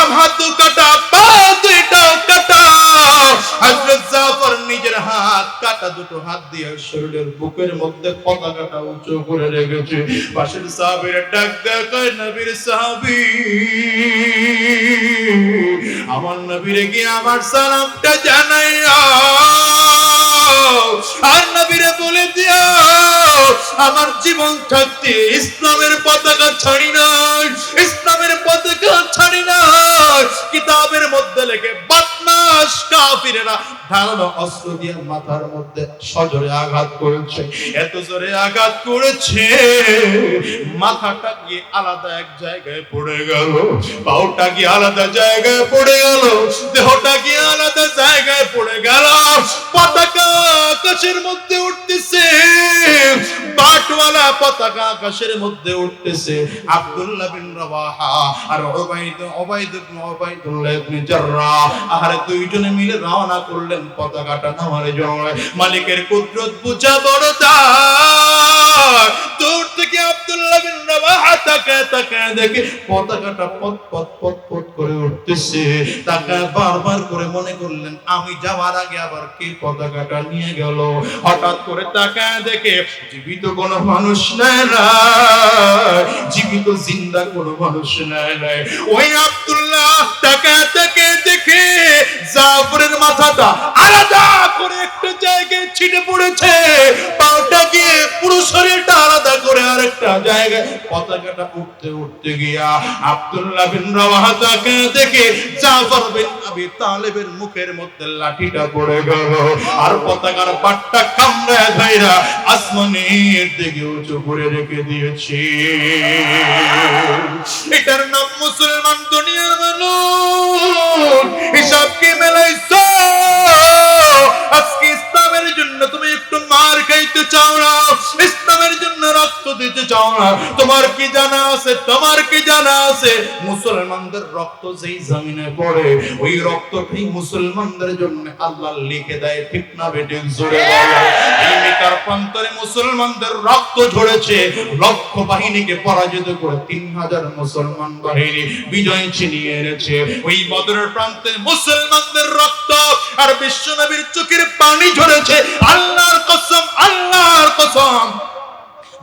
বাম হাত কাটা, পা দুইটাও কাটা। হযরত জাফর নিজের হাত কাটা দুটো হাত দিয়ে শরীরের বুকের মধ্যে পতাকাটা উঁচু করে রেখেছে। পাশের সাহাবীরা ডাক দেয়, কয় নবীর সাহাবী, আমার নবীরে গিয়ে আমার সালামটা জানাইয়া, আর নবীরে বলে দিও আমার জীবন থাকতে ইসলামের পতাকা ছাড়ি নাই, ইসলামের পতাকা ছাড়ি নাই। কিতাবের মধ্যে লেখে বদমাশ কাফিরেরা ধারালো অস্ত্র দিয়ে মাথার মধ্যে সজোরে আঘাত করেছে, এত জোরে আঘাত করেছে মাথাটা গিয়ে আলাদা এক জায়গায় পড়ে গেল, পাওটা গিয়ে আলাদা জায়গায় পড়ে গেল, দেহটা গিয়ে আলাদা জায়গায় পড়ে গেল। পতাকা আকাশের মধ্যে উঠতেছে, বাটওয়ালা পতাকা আকাশের মধ্যে উঠতেছে। আব্দুল্লাহ বিন রাওয়াহা আর উবাইদুল্লাহ ইবনে জাররাহ আর দুইজনে মিলে রওনা করলেন পতাকাটা নামার জন্য। মালিকের কুদরত বুঝা বড় দার। দূর থেকে আব্দুল্লাহ বিন রাওয়াহা তাকায় তাকায় দেখে পতাকাটা পত পত পত পত করে উঠতেছে। তাকায় বারবার করে মনে করলেন আমি যাওয়ার আগে আবার কে পতাকাটা নিয়ে গেল। হঠাৎ করে তাকায় দেখে জীবিত কোনো মানুষ নাই, জীবিত জিন্দা কোনো মানুষ নাই। ওই আব্দুল্লাহ তাকায় তাকায় দেখে জাফরের মাথাটা আলাদা করে একটা জায়গায় ছিটে পড়েছে, পাওটা গিয়ে পুরো শরীরটা আলাদা করে আরেকটা জায়গায় পতাকাটা উঠতে উঠতে গিয়া আব্দুল্লাহ বিন রাওয়াহা তাকায় দেখে জাফর বিন আবি তালেবের মুখের মধ্যে লাঠিটা পড়ে গেল, আর পতাকার পাটটা কামড়ায় ধইরা আসমানের দিকে উঁচু করে রেখে দিয়েছে। এটার নাম মুসলমান দুনিয়ার মানুষ। হিসাব কি মেলাইছো? আজকে ইসলামের জন্য তুমি একটু মার খাইতে চাও না, ইসলামের জন্য রক্ত দিতে চাও না। তোমার কি জানা আছে, তোমার কি জানা আছে মুসলমানদের রক্ত যেই জমিনে পড়ে ওই রক্তটাই মুসলমানদের জন্য আল্লাহ লিখে দেয়, ঠিক না বেটে? জোরে বলো। এই মেকার প্রান্তরে মুসলমানদের রক্ত ঝরেছে, লক্ষ বাহিনীকে পরাজিত করে 3000 মুসলমান বাহিনী বিজয় ছিনিয়ে এনেছে। ওই বদরের প্রান্তে মুসলমানদের রক্ত আর বিশ্বনবীর চোখের পানি ঝরেছে। আল্লাহর কসম, আল্লাহর কসম,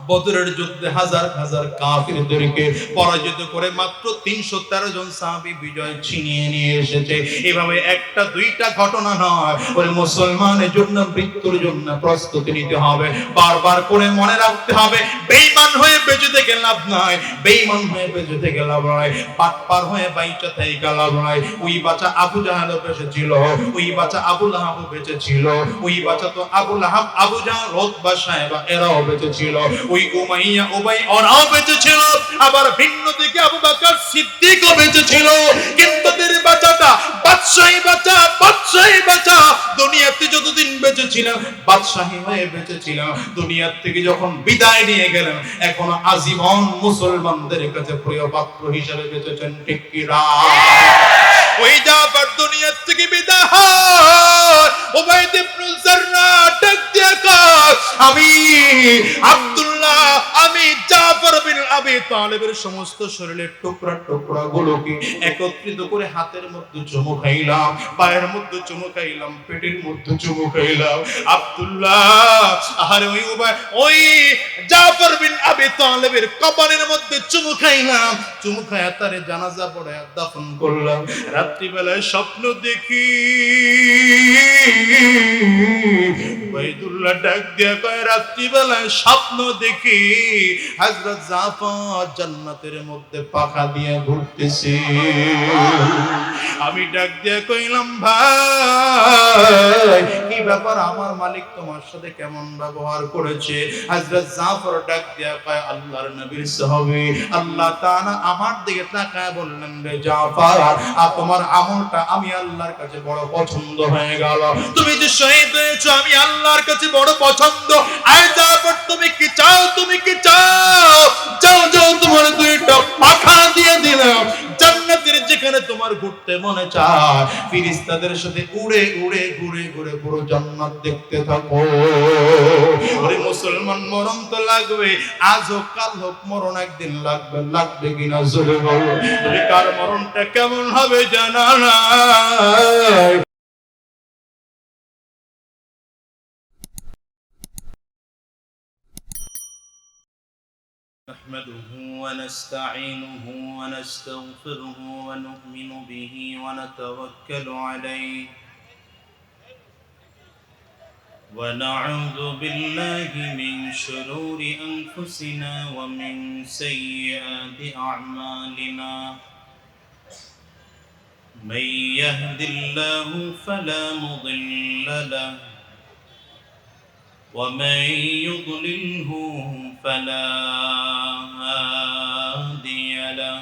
বদরের যুদ্ধে হাজার হাজার কাফিরদেরকে পরাজিত করে মাত্র 313 জন সাহাবী বিজয় ছিনিয়ে নিয়ে এসেছে। এভাবে একটা দুইটা ঘটনা নয়, ওই মুসলমানের জন্য মৃত্যুর জন্য প্রস্তুতি নিতে হবে। বারবার করে মনে রাখতে হবে বেঈমান হয়ে বেঁচে থেকে লাভ নাই, বেঈমান হয়ে বেঁচে থেকে লাভ নাই, পাটপার হয়ে বাইচা থেকে লাভ নাই। ওই বাচ্চা আবু জাহেল বেঁচে ছিল, ওই বাচ্চা আবু লাহাব বেঁচে ছিল, ওই বাচ্চা তো আবু লাহাব, আবু জাহেল, উতবা, সাইবা এরাও বেঁচে ছিল, ওই উমাইয়া, উবাই ওরাও বেঁচে ছিল, আবার ভিন্ন দিকে আবু বকর সিদ্দিকও বেঁচে ছিল। কিন্তু তাদের বাচ্চাটা বাদশাহী বাচ্চা, বাদশাহী বাচ্চা দুনিয়াতে যতদিন বেঁচে ছিলেন বাদশাহী হয়ে বেঁচে ছিলেন, দুনিয়ার থেকে যখন বিদায় নিয়ে গেলেন এখন আজীবন মুসলমানদের কাছে প্রিয় পাত্র হিসেবে বেঁচেছেন, ঠিক কি না? ওই জাফর দুনিয়ার থেকে বিদায় হয়, উবাইদ ইবনে জাররাহ ডাক দিয়ে কয়, আমি আব্দুল্লাহ, আমি জাফর বিন আবি তালেবের সমস্ত শরীরের টুকরা টুকরা গুলোকে একত্রিত করে হাতের মধ্যে চুমু খাইলাম, পায়ের মধ্যে চুমু খাইলাম, পেটের মধ্যে চুমু খাইলাম। আব্দুল্লাহ আর ওই জাফর বিন আবি তালেবের কপালের মধ্যে চুমু খাইলাম, চুমু খাইয়া তারে জানাজা পড়ে দাফন করলাম। রাত্রিবেলায় স্বপ্ন দেখি, উবাইদুল্লাহ ডাক দিয়া কয়, রাত্রিবেলায় স্বপ্ন দেখি হযরত জাফর জান্নাতের মধ্যে পাখা দিয়ে ঘুরতেছে। আমি ডাক দিয়া কইলাম, ভাই কি ব্যাপার, আমার মালিক তোমার সাথে কেমন ব্যবহার করেছে? হযরত জাফর ডাক দিয়া কয়, আল্লাহর নবীর সাহাবী, আল্লাহ তাআলা আমার দিকে তাকায় বললেন, রে জাফর, তোমার আমলটা আমি আল্লাহর কাছে বড় পছন্দ হয়ে গেল, তুমি যে শহীদ হয়েছো আমি আল্লাহর কাছে বড় পছন্দ। আয় জাফর, তুমি কি চাও, তুমি কি চাও? যাও যাও, তোমার দুইটা পাখা দিয়ে দিলাম, জান্নাতের যে যেখানে তোমার ঘুরতে মনে চায় ফেরেশতাদের সাথে উড়ে উড়ে ঘুরে ঘুরে পুরো জান্নাত দেখতে থাকো। ওরে মুসলমান, মরণ তো লাগবে, আজ হোক কাল হোক মরণ একদিন লাগবে, লাগবে কিনা জোরে বলো। কার মরণটা কেমন হবে জানা নাই। نحمده ونستعينه ونستغفره ونؤمن به ونتوكل عليه ونعوذ بالله من شرور أنفسنا ومن سيئات أعمالنا من يهد الله فلا مضل له ومن يضلله فلا هادي له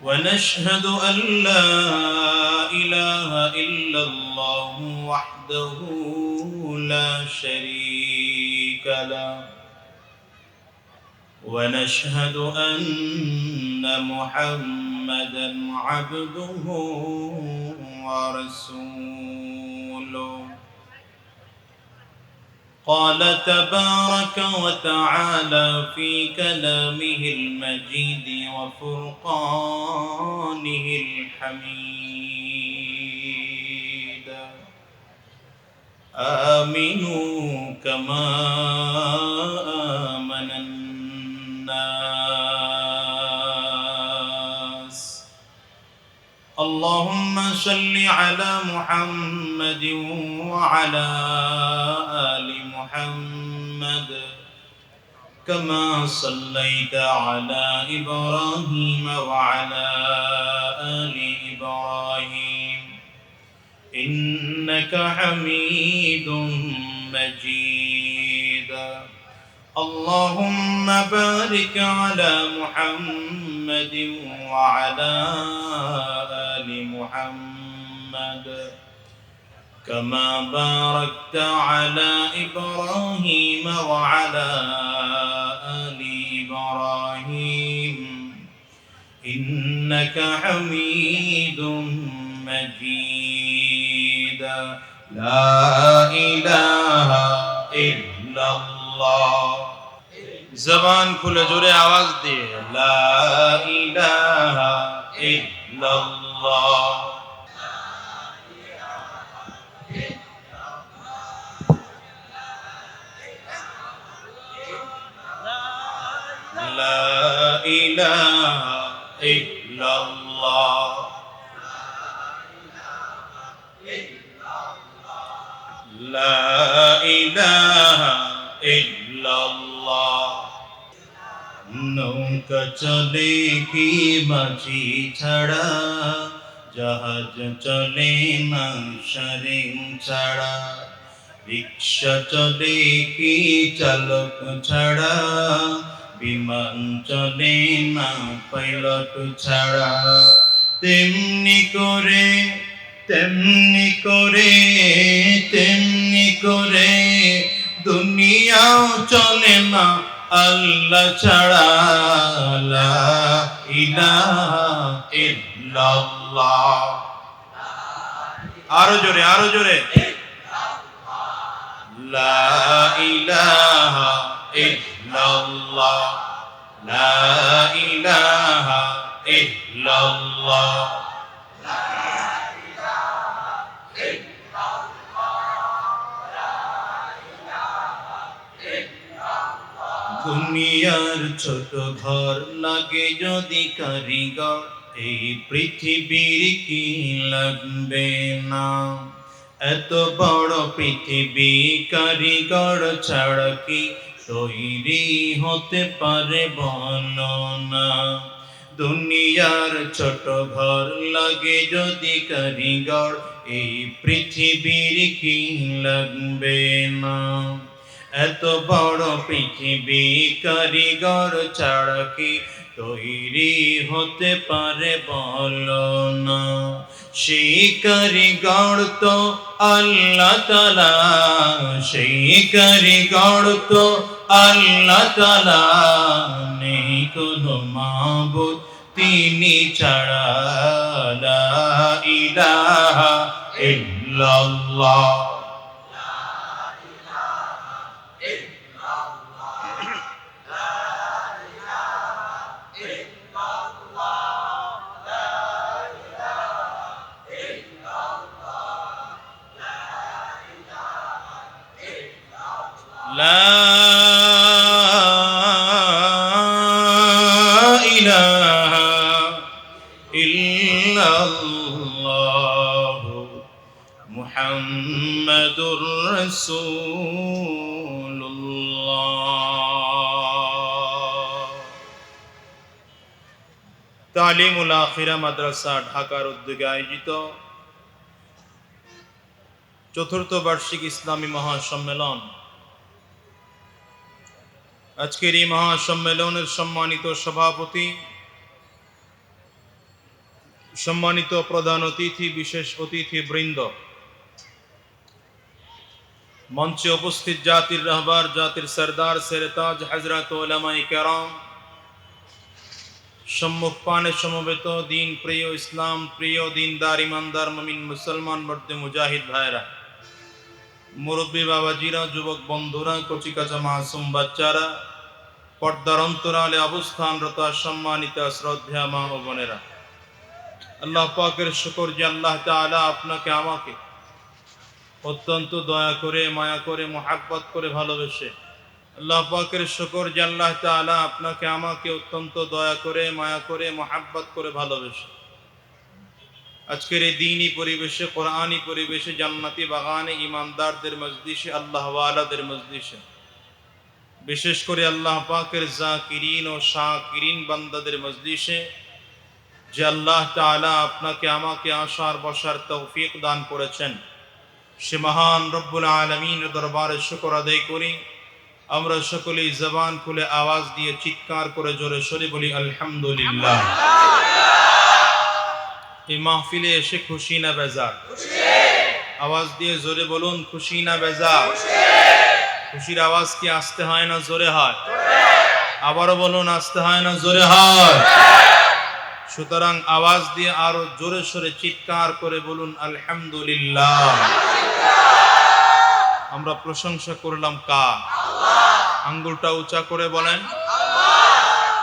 ونشهد أن لا إله إلا الله وحده لا شريك له ونشهد أن محمدا عبده ورسوله قال تبارك وتعالى في كلامه المجيد وفرقانه الحميد آمنوا كما آمن الناس اللهم صل على محمد وعلى آل محمد كما صليت على إبراهيم وعلى آل إبراهيم إنك حميد مجيد اللهم بارك على محمد وعلى آل محمد كما باركت على إبراهيم وعلى آل إبراهيم إنك حميد مجيد لا إله إلا الله زبان খুলে জোরে আওয়াজ দিয়ে লা ইলাহা ইল্লাল্লাহ لا إله إلا الله لا إله إلا الله নৌকা চলে কি মাঝি ছাড়া জাহাজ চলে না সারেং ছাড়া রিক্সা চলে কি চালক ছাড়া বিমান চলে না পাইলট ছাড়া তেমনি করে তেমনি করে তেমনি করে দুনিয়াও চলে না আল্লাহ ছাড়া লা ইলাহা ইল্লাল্লাহ আরো জোরে আরো জোরে লা ইলাহা ইল্লাল্লাহ লা ইলাহা ইল্লাল্লাহ দুনিয়ার ছোট ঘর লাগে যদি কারিগর এই পৃথিবীর কি লাগবে না এত বড় পৃথিবী কারিগর ছাড়া কি তৈরি হতে পারে বলো না দুনিয়ার ছোট ঘর লাগে যদি কারিগর এই পৃথিবীর কি লাগবে না এত বড় পৃথিবী কারিগর ছাড়া কি তৈরি হতে পারে বলো না সেই কারিগর তো আল্লাহ তাআলা সেই কারিগর তো আল্লাহ তাআলা নেই কোনো মাবুদ তিনি ছাড়া লা ইলাহা ইল্লাল্লাহ। لا إله إلا الله محمد رسول الله। তালিমুল আখিরা মাদ্রাসা ঢাকার উদ্যোগে আয়োজিত চতুর্থ বার্ষিক ইসলামী মহাসম্মেলন। আজকের এই মহাসম্মেলনের সম্মানিত সভাপতি, সম্মানিত প্রধান অতিথি, বিশেষ অতিথি বৃন্দ, মঞ্চে উপস্থিত জাতির রাহবার, জাতির সরদার, সেরেতাজ হযরত উলামায়ে কেরাম, সম্মুখ পানে সমবেত দিন প্রিয়, ইসলাম প্রিয়, দিনদার, ইমানদার, মুমিন মুসলমান মর্দে মুজাহিদ ভাইরা, মুরব্বী বাবাজিরা, যুবক বন্ধুরা, কচিকাচা মাসুম বাচ্চারা, পর্দার অন্তরালে অবস্থানরত সম্মানিত শ্রদ্ধা মা ও বোনেরা, আল্লাহ পাকের শুকর যে আল্লাহ তাআলা আপনাকে আমাকে অত্যন্ত দয়া করে, মায়া করে, মোহাব্বত করে ভালোবেসে, আল্লাহ পাকের শুকর যে আল্লাহ তাআলা আপনাকে আমাকে অত্যন্ত দয়া করে, মায়া করে, মোহাব্বত করে ভালোবেসে আজকের এই দ্বীনি পরিবেশে, কোরআনি পরিবেশে, জান্নাতি বাগানে, ইমানদারদের মজলিসে, আল্লাহ ওয়ালাদের মজলিসে, বিশেষ করে আল্লাহ পাকের জাকিরিন ও শাকিরিন বান্দাদের মজলিসে যে আল্লাহ তাআলা আপনাকে আমাকে আসার বসার তৌফিক দান করেছেন, সে মহান রব্বুল আলামিনের দরবারে শুকর আদায় করি। আমরা সকলেই জবান খুলে আওয়াজ দিয়ে চিৎকার করে জোরে সরে বলি আলহামদুলিল্লাহ। এই মাহফিলে এসে খুশি না বেজার? আওয়াজ দিয়ে জোরে বলুন, খুশি না বেজার? খুশির আওয়াজ কি আসতে হয় না জোরে হয়? আবারও বলুন, আসতে হয় না জোরে হয়? সুতরাং আওয়াজ দিয়ে আরো জোরে সরে চিৎকার করে বলুন আলহামদুলিল্লাহ। আমরা প্রশংসা করলাম কার? আঙ্গুলটা উঁচা করে বলেন,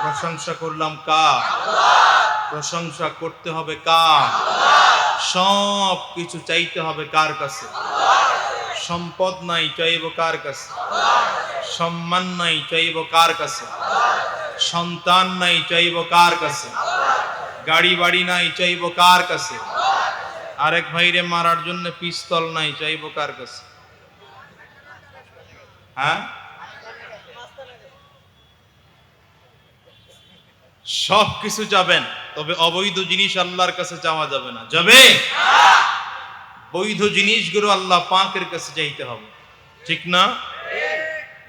প্রশংসা করলাম কার? প্রশংসা করতে হবে কার? সব কিছু চাইতে হবে কার কাছে? সম্পদ নাই, চাইব কার কাছে? সম্মান নাই, চাইব কার কাছে? সন্তান নাই, চাইব কার কাছে? গাড়ি বাড়ি নাই, চাইব কার কাছে? আরেক ভাইরে মারার জন্য পিস্তল নাই, চাইব কার কাছে? হ্যাঁ, সব কিছু যাবেন, তবে অবৈধ জিনিস আল্লাহর কাছে চাওয়া যাবে না। যাবে? বৈধ জিনিসগুলো আল্লাহ পাকের কাছে চাইতে হবে, ঠিক না?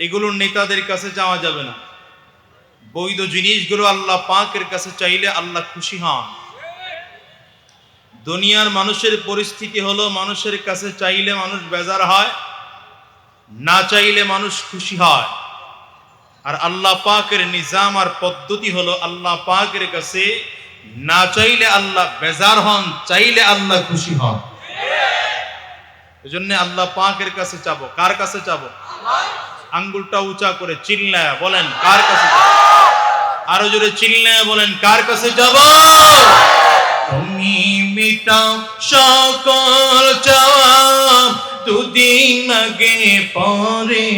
এগুলো নেতাদের কাছে চাওয়া যাবে না। বৈধ জিনিসগুলো আল্লাহ পাকের কাছে চাইলে আল্লাহ খুশি হন। দুনিয়ার মানুষের পরিস্থিতি হলো, মানুষের কাছে চাইলে মানুষ বেজার হয়, না চাইলে মানুষ খুশি হয়। আর আল্লাহ পাকের নিজাম আর পদ্ধতি হলো, আল্লাহ পাকের কাছে না চাইলে আল্লাহ বেজার হন, চাইলে আল্লাহ খুশি হন। এজন্য আল্লাহ পাকের কাছে চাবো। কার কাছে চাবো? আঙ্গুলটা উঁচা করে চিল্লায়া বলেন, কার কাছে চাবো? আরো জোরে চিল্লায়া বলেন, কার কাছে যাবো? তুমি মিটাও সকল চাওয়া, দুদিন আগে পরে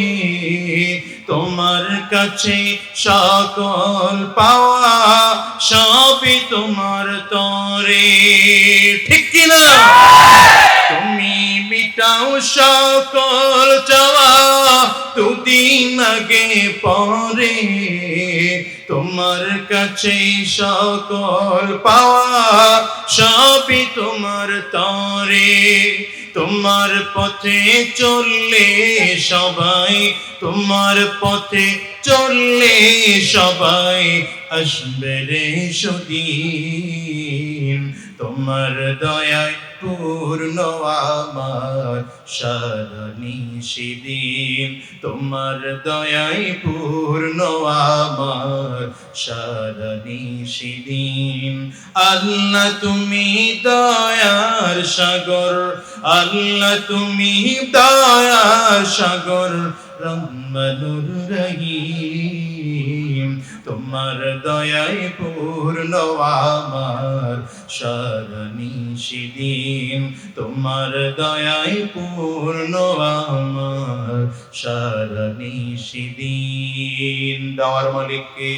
তোমার কাছে সকল পাওয়া, সবই তোমার তরে, ঠিক কিনা? তুমি মিটাও সকল চাওয়া, দুদিন আগে পরে তোমার কাছে সকল পাওয়া, সবই তোমার তরে। তোমার পথে চললে সবাই, তোমার পথে চললে সবাই আসবে রে সেদিন, তোমার দয়ায় পূর্ণ আমার সারানিশিদিন, তোমার দয়ায় পূর্ণ আমার সারানিশিদিন। আল্লাহ তুমি দয়ার সাগর, আল্লাহ তুমি দয়ার সাগর, রহমানুর রহিম। তোমার দয়ায় পূর্ণ আমার সারানিশিদিন, তোমার দয়ায় পূর্ণ আমার সারানিশিদিন। দেওয়ার মালিক কে?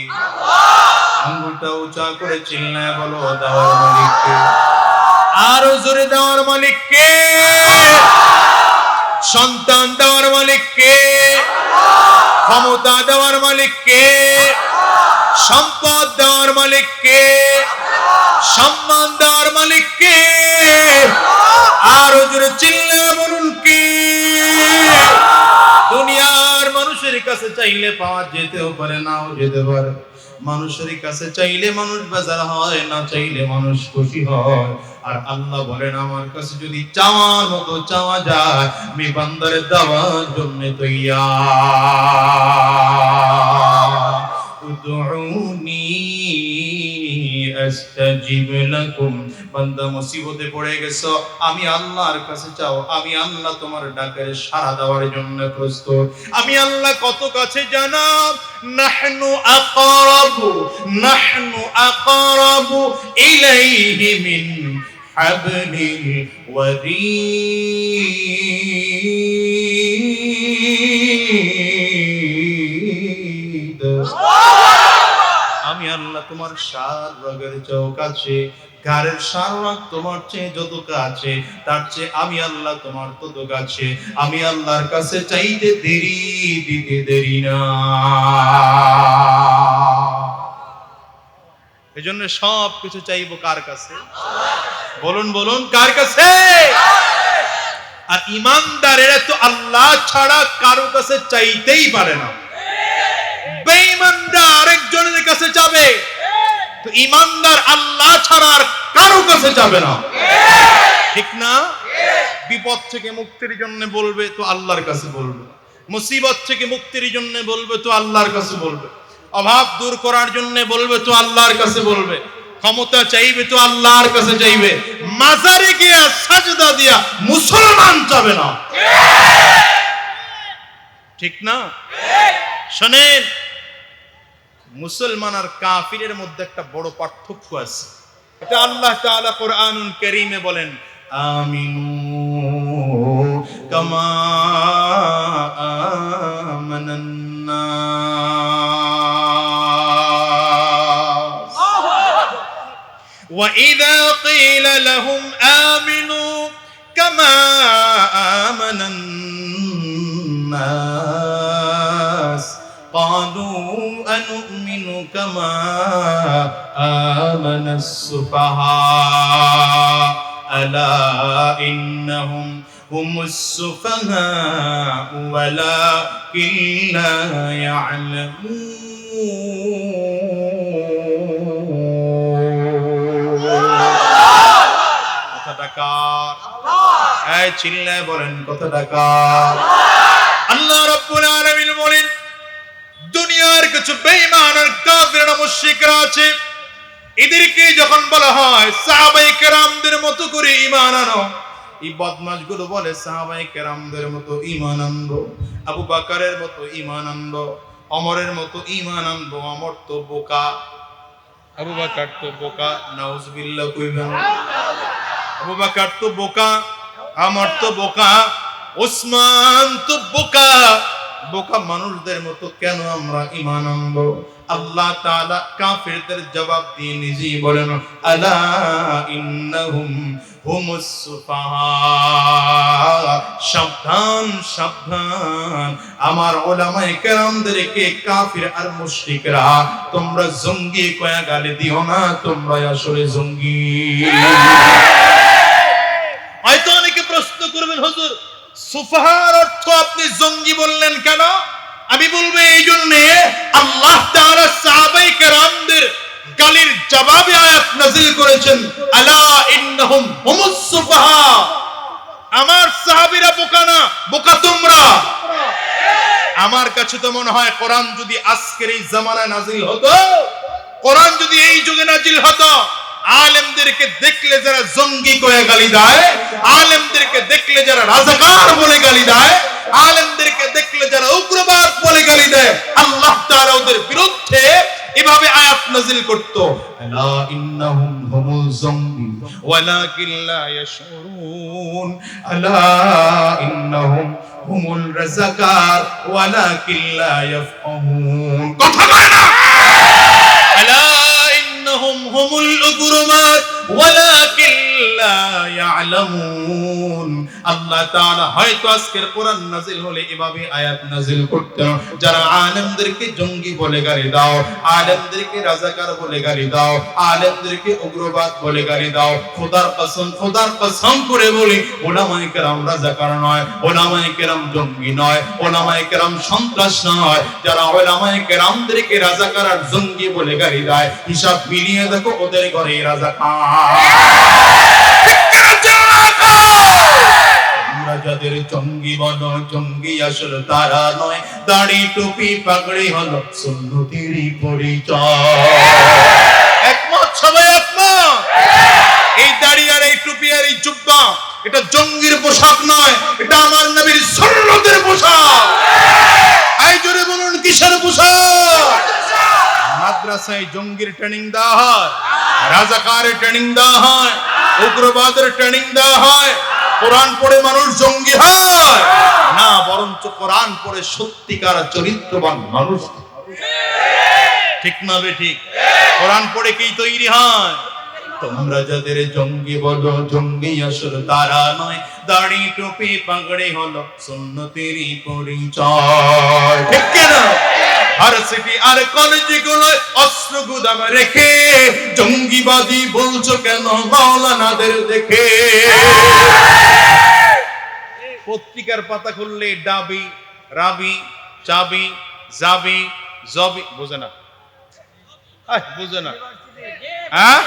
আঙ্গুলটা উঁচা করে চিল্লায় বলো দেওয়ার মালিক কে? আরো জোরে দেওয়ার মালিক কে? সন্তান দেওয়ার মালিক কে? ক্ষমতা দেওয়ার মালিক কে? সম্পদ দেওয়ার মালিক কে? সম্মান দেওয়ার মালিক কে? আরো জোরে চিল্লায় বলুন কে? দুনিয়ার মানুষের কাছে চাইলে পাওয়া যেতেও পারে, নাও যেতে পারে। মানুষের কাছে চাইলে মানুষ বেজার হয়, না চাইলে মানুষ খুশি হয়। আর আল্লাহ বলেন আমার কাছে যদি চাওয়ার মতো চাওয়া যায়, আমি বান্দারে দেওয়ার জন্য তৈয়ার। উদউনি আস্তাজিব লাকুম। বান্দা মুসিবতে পড়ে গেছো, আমি আল্লাহর কাছে চাও, আমি আল্লাহ তোমার ডাকের সাড়া দেওয়ার জন্য প্রস্তুত। আমি আল্লাহ কত কাছে জানা, নাহনু আকরাবু ইলাইহি মিন হাবলিল ওয়ারিদ। আমি আল্লাহ তোমার সার রগের চৌক আছে, ঘরের সার রগ তোমার চেয়ে যত কাছে, তার চেয়ে আমি আল্লাহ তোমার তত কাছে। আমি আল্লাহর কাছে চাইতে দেরি, দিতে দেরি না। এজন্য সব কিছু চাইবো কার কাছে? বলুন বলুন কার কাছে? আর ইমানদারেরা তো আল্লাহ ছাড়া কারো কাছে চাইতেই পারে না। বেঈমানরা আরেকজনের কাছে যাবে, তো ইমানদার আল্লাহ ছাড়া আর কারো কাছে যাবে না, ঠিক না? বিপদ থেকে মুক্তির জন্য বলবে তো আল্লাহর কাছে বলবে, মুসিবত থেকে মুক্তির জন্য বলবে তো আল্লাহর কাছে বলবে, অভাব দূর করার জন্য বলবে তো আল্লাহর কাছে বলবে, ক্ষমতা চাইবে তো আল্লাহর কাছে চাইবে। মাজারে গিয়া সাজদা দিয়া মুসলমান যাবে না, ঠিক না? শোনেন, মুসলমান আর কাফিরের মধ্যে একটা বড় পার্থক্য আছে। এটা আল্লাহ তাআলা কোরআনুল কারীমে বলেন, আমিনু কামা আমানান নাস ওয়া ইযা ক্বিলা লাহুম আমিনু কামা আমানান নাস قالوا أنؤمن كما آمن السفهاء ألا إنهم هم السفهاء ولكن لا يعلمون কথাটা কার? এই চিল্লায় বলেন কথাটা কার? আল্লাহ রাব্বুল আলামিন বলেন, দুনিয়ার কিছু বেঈমান আর কাফির মুশরিকরা আছে, এদেরকে যখন বলা হয় সাহাবায়ে কেরামদের মতো করে ঈমান আনো, এই বদমাশগুলো বলে সাহাবায়ে কেরামদের মতো ঈমান আনবো, আবু বকরের মতো ঈমান আনবো, ওমরের মতো ঈমান আনবো। ওমর তো বোকা, আবু বকর তো বোকা, নাউজুবিল্লাহ কইবেন। আবু বকর তো বোকা, ওমর তো বোকা, ওসমান তো বোকা। বোকা মানুষদের মতো কেন আমরা ঈমান আনবো? আল্লাহ তাআলা কাফিরদের জবাব দিয়ে নিজেই বলেন, আলা ইন্নাহুম হুমুস সুফাহা। সাবধান সাবধান, আমার উলামায়ে কেরামদেরকে কাফির আর মুশরিকরা তোমরা জঙ্গি কয়া গালি দিও না, তোমরা আসলে জঙ্গি। হয়তো অনেকে প্রশ্ন করবেন, হুজুর সুফাহার অর্থ আপনি জঙ্গি বললেন কেন? আমি বলবো এই জন্য, আল্লাহ তাআলা সাহাবায়ে কেরামদের গালির জবাবে আয়াত নাযিল করেছেন, আলা ইন্নাহুম হুমুস সুফাহা, আমার সাহাবীরা বোকা না, বোকা তোমরা। আমার কাছে তো মনে হয় কোরআন যদি আজকের এই জামানায় নাজিল হতো, কোরআন যদি এই যুগে নাজিল হতো, আলেমদেরকে দেখলে যারা জঙ্গি কয়ে গালি দেয়, আলেমদেরকে দেখলে যারা রাজাকার বলে গালি দেয়, আলেমদেরকে দেখলে যারা উগ্রবাদ বলে গালি দেয়, আল্লাহ তাআলা ওদের বিরুদ্ধে এভাবে আয়াত নাজিল করত, আলা ইন্নাহুম হুমুল জঙ্গি ওয়ালাকিন লা ইয়াশউরুন, আলা ইন্নাহুম হুমুল রাজাকার ওয়ালাকিন লা ইয়াফকাহুন। কথা কয় না, আলা ইন্নাহুম হুমুল উগরুমাত ওয়ালাকিন লা ইয়ালামুন। আল্লাহ তাআলা হয়তো আজকের কোরআন নাজিল হলে এভাবে আয়াত নাজিল করতেন, যারা আলেমদেরকে জঙ্গি বলে গালি দাও, আলেমদেরকে রাজাকার বলে গালি দাও, আলেমদেরকে উগ্রবাদ বলে গালি দাও, খোদার কসম করে বলি, উলামায়ে কেরাম রাজাকার নয়, উলামায়ে কেরাম জঙ্গি নয়, উলামায়ে কেরাম সন্ত্রাস নয়। যারা উলামায়ে কেরামদেরকে রাজাকার আর জঙ্গি বলে গালি দেয়, হিসাব মিলিয়ে দেখো ওদের ঘরে রাজাকার। আমরা যাদের জঙ্গি বলো, জঙ্গি আসলে তারা নয়, দাড়ি টুপি পাগড়ি হলো সুন্নতেরই পরিচয়। একমত, সবাই একমত? এই দাড়ি আর এই টুপি আর এই জুব্বা এটা জঙ্গির পোশাক নয়, এটা আমার নবীর সুন্নতের পোশাক। আই জোরে বলুন, কিসের পোশাক? মাদ্রাসায় জঙ্গির ট্রেনিং দেওয়া হয়, রাজাকারের ট্রেনিং দেওয়া হয়, উগ্রবাদের ট্রেনিং দেওয়া হয়। কোরআন পড়ে মানুষ জঙ্গি হয় না, বরঞ্চ কোরআন পড়ে সত্যিকার চরিত্রবান মানুষ। ঠিক না বেঠিক? কোরআন পড়ে কি তৈরি হয়? তোমরা যাদের জঙ্গি বলো, জঙ্গি আসলে তারা নয়, দাড়ি টুপি পাগড়ি হলো সুন্নতেরই পরিচয়। ঠিক না? ভার্সিটি আর কলেজগুলো অস্ত্র গুদাম রেখে জঙ্গিবাদী বলছো কেন মাওলানাদের দেখে? পত্রিকার পাতা খুললে ডাবি, রাবি, চাবি, জাবি, জবি, বুঝে না? বুঝে না? হ্যাঁ,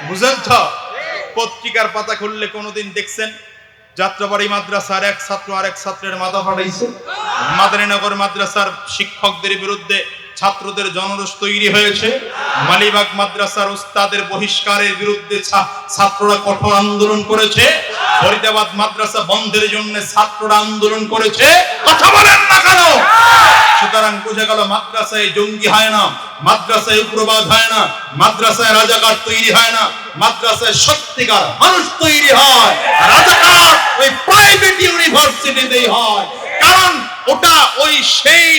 বুঝেন তো? পত্রিকার পাতা খুললে কোনোদিন দেখছেন যাত্রাবাড়ি মাদ্রাসার এক ছাত্র আরেক ছাত্রের মাথা ফাটাইছে? মাদারীনগর মাদ্রাসার শিক্ষকদের বিরুদ্ধে ছাত্রদের জনরোষ তৈরি হয়েছে। মালিবাগ মাদ্রাসার উস্তাদের বহিষ্কারের বিরুদ্ধে ছাত্ররা কঠোর আন্দোলন করেছে। ফরিদাবাদ মাদ্রাসা বন্ধের জন্য ছাত্ররা আন্দোলন করেছে। কথা বলেন না কেন? সুতরাং বোঝা গেল মাদ্রাসায় জঙ্গি হয় না, মাদ্রাসায় উগ্রবাদ হয় না, মাদ্রাসায় রাজাকার তৈরি হয় না, মাদ্রাসায় সত্যিকার মানুষ তৈরি হয়। রাজাকার ওই প্রাইভেট ইউনিভার্সিটিতেই হয়, কারণ ওটা ওই সেই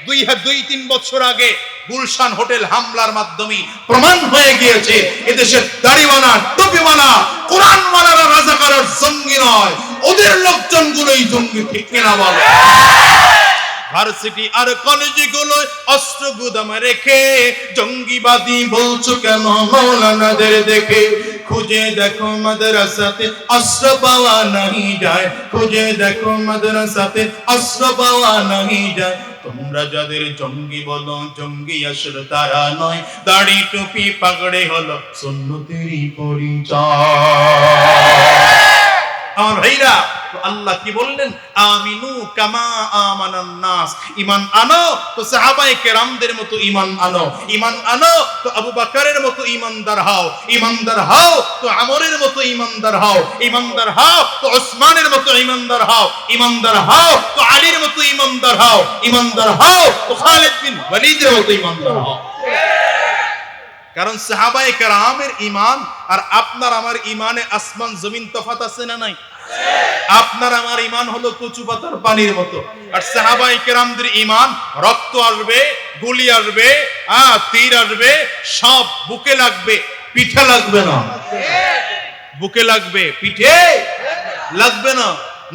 2-3 বছর আগে গুলশান হোটেল হামলার মাধ্যমে প্রমাণ হয়ে গিয়েছে এদেশের দাড়িওয়ালা, টুপিওয়ালা, কোরআনওয়ালারা রাজাকার আর জঙ্গি নয়, ওদের লোকজনগুলোই জঙ্গি। ঠিক কিনা বলো? ভার্সিটি আর কলেজগুলো অস্ত্র গুদাম রেখে জঙ্গিবাদী বলছো কেন মাওলানাদের দেখে? খুঁজে দেখো মাদ্রাসাতে অস্ত্র পাওয়া নাহি যায়, খুঁজে দেখো মাদ্রাসাতে অস্ত্র পাওয়া নাহি যায়। তোমরা যাদের জঙ্গি বলো, জঙ্গি আসলে তারা নয়, দাড়ি টুপি পাগড়ি হলো সুন্নতেরই পরিচয়। আমার ভাইরা, তো আল্লাহ কি বললেন? আমিনু কামা আমানান নাস। ঈমান আনো তো সাহাবায়ে কেরামদের মতো ঈমান আনো, ঈমান আনো তো আবু বকরের মতো ঈমানদার হও, ঈমানদার হও তো আমরের মতো ঈমানদার হও, ঈমানদার হও তো ওসমানের মতো ঈমানদার হও, ঈমানদার হও তো আলীর মতো ঈমানদার হও, ঈমানদার হও তো খালিদ বিন ওয়ালিদের মতো ঈমানদার হও। কারণ সাহাবায়ে কেরামের ঈমান আর আপনার আমার ঈমানে আসমান জমিন তফাত আছে না নাই? আপনার আমার ঈমান হলো কচু পাতার পানির মতো, আর সাহাবায়ে কেরামদের ঈমান রক্ত আসবে, গুলি আসবে, তীর আসবে, সব বুকে লাগবে, পিঠে লাগবে না। বুকে লাগবে, পিঠে লাগবে না।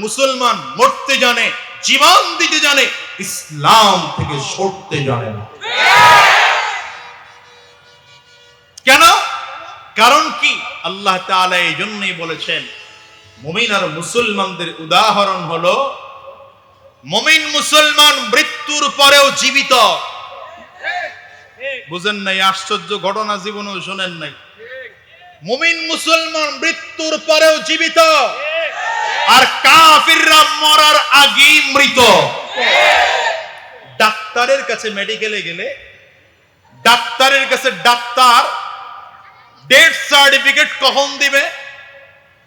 মুসলমান মরতে জানে, জীবন দিতে জানে, ইসলাম থেকে সরতে জানে না। কেন? কারণ কি? আল্লাহ তাআলা এই জন্যই বলেছেন মুমিন আর মুসলমানদের উদাহরণ হলো, মুমিন মুসলমান মৃত্যুর পরেও জীবিত। বুঝেন নাই? আশ্চর্য ঘটনা জীবনেও শোনেন নাই? মুমিন মুসলমান মৃত্যুর পরেও জীবিত, আর কাফিররা মরার আগেই মৃত। ডাক্তারের কাছে মেডিকেলে গেলে ডাক্তারের কাছে ডাক্তার ডেথ সার্টিফিকেট কখন দিবে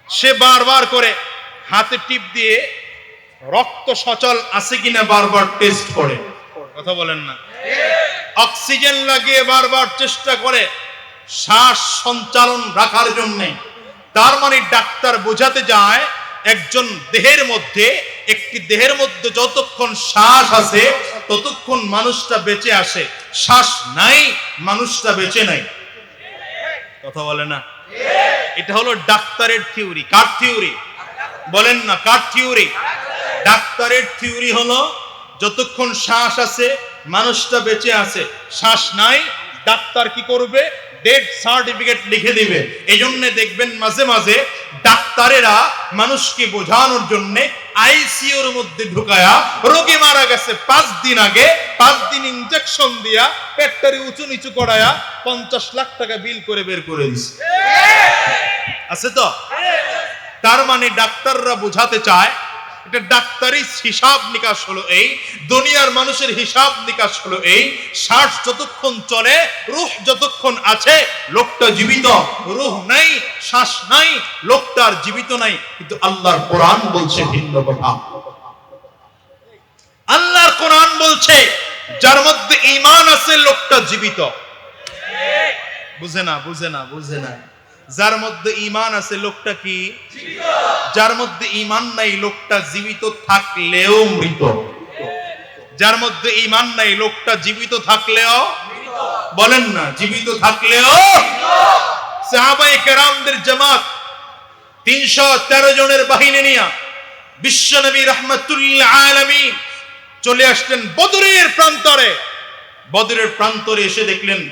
সে বারবার করে হাতে টিপ দিয়ে রক্ত সচল আছে কিনা বারবার টেস্ট করে। কথা বলেন না? অক্সিজেন লাগিয়ে বারবার চেষ্টা করে শ্বাস সঞ্চালন রাখার জন্য। তার মানে ডাক্তার বোঝাতে যায় একজন দেহের মধ্যে, একটি দেহের মধ্যে যতক্ষণ শ্বাস আছে ততক্ষণ মানুষটা বেঁচে আসে, শ্বাস নাই মানুষটা বেঁচে নাই। কথা বলে না? এটা হলো ডাক্তারের থিওরি। কার থিওরি বলেন না? কার থিওরি? ডাক্তারের থিওরি হলো যতক্ষণ শ্বাস আছে মানুষটা বেঁচে আছে, শ্বাস নাই ডাক্তার কি করবে? ডেথ সার্টিফিকেট লিখে দিবে। এই জন্য দেখবেন মাঝে মাঝে ডাক্তারেরা মানুষকে বোঝানোর জন্য আইসিইউর মধ্যে ঢুকায়া রোগী মারা গেছে 5 দিন আগে, 5 দিন ইনজেকশন দিয়া পেটটারে উঁচু নিচু করায়া 50 লাখ টাকা বিল করে বের করে দিছে। আছে তো? তার মানে ডাক্তাররা বোঝাতে চায় এটা ডাক্তারি হিসাব নিকাশ হলো এই, দুনিয়ার মানুষের হিসাব নিকাশ হলো এই, শ্বাস যতক্ষণ চলে, রূহ যতক্ষণ আছে লোকটা জীবিত, রূহ নাই শ্বাস নাই লোকটার জীবিত নাই। কিন্তু আল্লাহর কোরআন বলছে ভিন্ন কথা। আল্লাহর কোরআন বলছে যার মধ্যে ঈমান আছে লোকটা জীবিত। বুঝে না? বুঝে না? বুঝে না? যার মধ্যে ঈমান আছে লোকটা কি জীবিত, যার মধ্যে ঈমান নাই লোকটা জীবিত থাকলেও মৃত। যার মধ্যে ঈমান নাই লোকটা জীবিত থাকলেও মৃত। বলেন না? জীবিত থাকলেও মৃত। সাহাবায়ে কেরামদের জামাত 313 জনের বাহিনী নিয়ে বিশ্বনবী রাহমাতুল আলামিন চলে আসলেন বদরের প্রান্তরে। বদরের প্রান্তরে এসে দেখলেন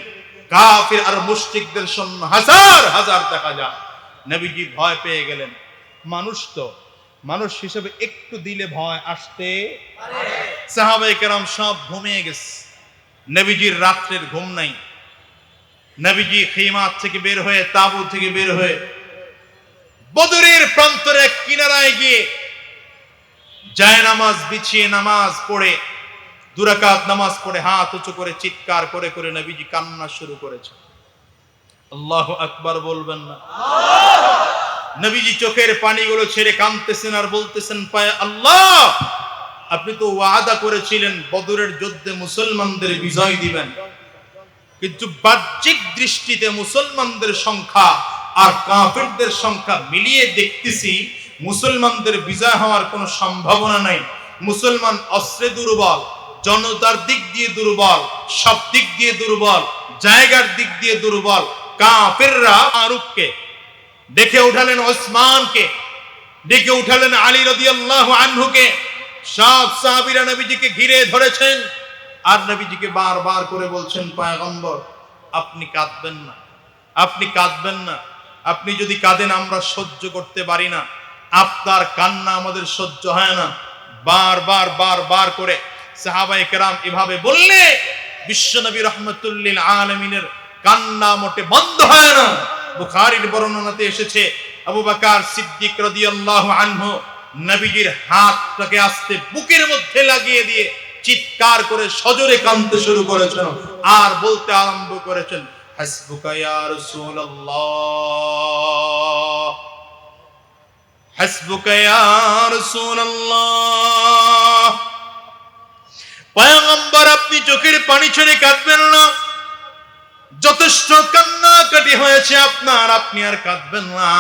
কাফির আর মুশরিকদের সৈন্য হাজার হাজার দেখা যায়। নবীজি ভয় পেয়ে গেলেন। মানুষ তো মানুষ হিসেবে একটু দিলে ভয় আসতে পারে। সাহাবায়ে কেরাম সব ঘুমিয়ে গেছে। নবীজির রাত্রের ঘুম নাই। নবীজি খিমাত থেকে বের হয়ে, তাঁবু থেকে বের হয়ে বদরের প্রান্তরে কিনারায় গিয়ে জায় নামাজ বিছিয়ে নামাজ পড়ে, 2 রাকাত নামাজ পড়ে হাত উঁচু করে চিৎকার করে করে নবীজি কান্না শুরু করেছে। আল্লাহু আকবার বলবেন না? নবীজি চোখের পানিগুলো ছেড়ে কাঁদতেছেন আর বলতেছেন, পায় আল্লাহ, আপনি তো ওয়াদা করেছিলেন বদরের যুদ্ধে মুসলমানদের বিজয় দিবেন, কিন্তু বাহ্যিক দৃষ্টিতে মুসলমানদের সংখ্যা আর কাফিরদের সংখ্যা মিলিয়ে দেখতেছি মুসলমানদের বিজয় হওয়ার কোনো সম্ভাবনা নাই। মুসলমান অস্ত্রে দুর্বল, জনতার দিক দিয়ে দুর্বল, সব দিক দিয়ে দুর্বল, জায়গার দিক দিয়ে দুর্বল। কাফিররা ফারুককে ডেকে উঠালেন, ওসমানকে ডেকে উঠালেন, আলী রাদিয়াল্লাহু আনহুকে। সব সাহাবীরা নবীজিকে ঘিরে ধরেছেন আর নবীজিকে বারবার করে বলছেন, পয়গম্বর আপনি কাঁদবেন না, আপনি কাঁদবেন না। আপনি যদি কাঁদেন আমরা সহ্য করতে পারি না, আপনার কান্না আমাদের সহ্য হয় না। বারবার বারবার করে সাহাবায়ে কেরাম এভাবে বললে বিশ্বনবী রাহমাতুল লিল আলামিনের কান্না মোটে বন্ধ হয় না। বুখারীর বর্ণনাতে এসেছে আবু বকর সিদ্দিক রাদিয়াল্লাহু আনহু নবীজির হাতটাকে আস্তে বুকের মধ্যে লাগিয়ে দিয়ে চিৎকার করে সজোরে কাঁদতে শুরু করেছেন আর বলতে আরম্ভ করেছেন, হাসবুকা ইয়া রাসূলুল্লাহ, হাসবুকা ইয়া রাসূলুল্লাহ। পয়গম্বর আপনি চোখের পানি ছেড়ে কাঁদবেন না, যথেষ্ট কান্নাকাটি হয়েছে আপনার, আপনি আর কাঁদবেন না।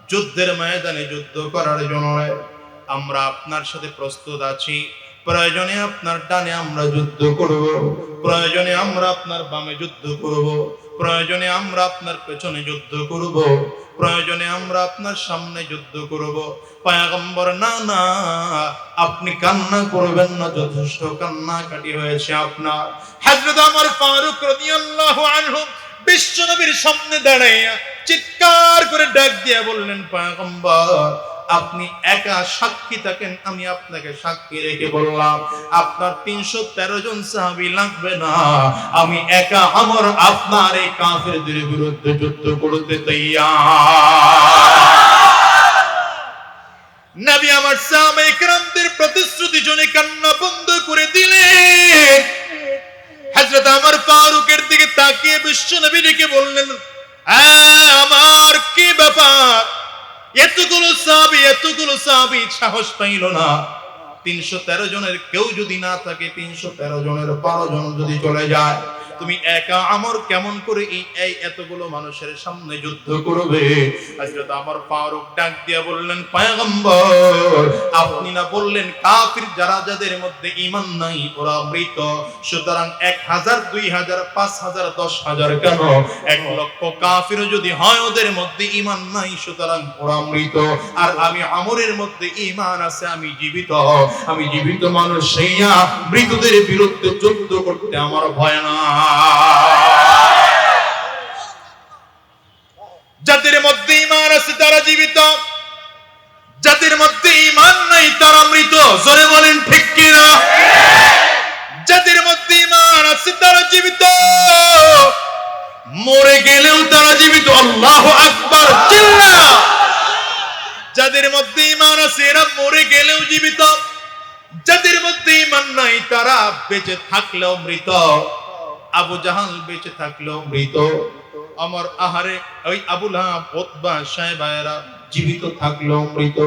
যুদ্ধের ময়দানে যুদ্ধ করার জন্য আমরা আপনার সাথে প্রস্তুত আছি। প্রয়োজনে আপনার ডানে আমরা যুদ্ধ করব, প্রয়োজনে আমরা আপনার বামে যুদ্ধ করব, প্রয়োজনে আমরা আপনার পেছনে যুদ্ধ করব, প্রয়োজনে আমরা আপনার সামনে যুদ্ধ করব। পয়গম্বর না না, আপনি কান্না করবেন না, যথেষ্ট কান্নাকাটি হয়েছে আপনার। হযরত ওমর ফারুক রাদিয়াল্লাহু আনহু বিশ্বনবীর সামনে দাঁড়াইয়া চিৎকার করে ডাক দিয়ে বললেন, পয়গম্বর আপনি একা সাক্ষী থাকেন, আমি আপনাকে সাক্ষী রেখে বললাম আপনার 313 জন সাহাবী লাগবে না, আমি একা আমর আপনার এই কাফেরদের বিরুদ্ধে যুদ্ধ করতে তৈয়ার। নবী আমার সাহাবায়ে কেরামদের প্রতিশ্রুতি শুনে কান্না বন্ধ করে দিলেন। হযরত ওমর ফারুকের দিকে তাকিয়ে বিশ্ব নবী ডেকে বললেন, আমার কি ব্যাপার? এতগুলো সাহাবী সাহস পাইল না। 313 জনের কেউ যদি না থাকে, 313 জনের 12 জন যদি চলে যায়, তুমি একা আমর কেমন করে এই এতগুলো মানুষের সামনে যুদ্ধ করবে? হযরত ওমর ফারুক ডাক দিয়া বললেন, পয়গম্বর, আপনি না বললেন কাফির যারা যাদের মধ্যে ঈমান নাই ওরা মৃত, সুতরাং 1000 2000 5000 10000 কেন 1 লক্ষ কাফির যদি হয় ওদের মধ্যে ঈমান নাই, সুতরাং ওরা মৃত। আর আমি আমরের মধ্যে ঈমান আছে, আমি জীবিত মানুষ, সেইয়া মৃতদের বিরুদ্ধে যুদ্ধ করতে আমার ভয় না। যাদের মধ্যে ঈমান আছে তারা জীবিত, যাদের মধ্যে ঈমান নাই তারা মৃত। জোরে বলেন ঠিক কিনা? যাদের মধ্যে ঈমান আছে তারা জীবিত, মরে গেলেও তারা জীবিত। আল্লাহু আকবার, চিল্লা! যাদের মধ্যে ঈমান আছে এরা মরে গেলেও জীবিত, যাদের মধ্যে ঈমান নাই তারা বেঁচে থাকলেও মৃত। আবু জাহাল বেঁচে থাকলেও মৃত, আমার আহারে ওই আবু লাহাব উতবা সাহেবায়েরা জীবিত থাকলেও মৃত।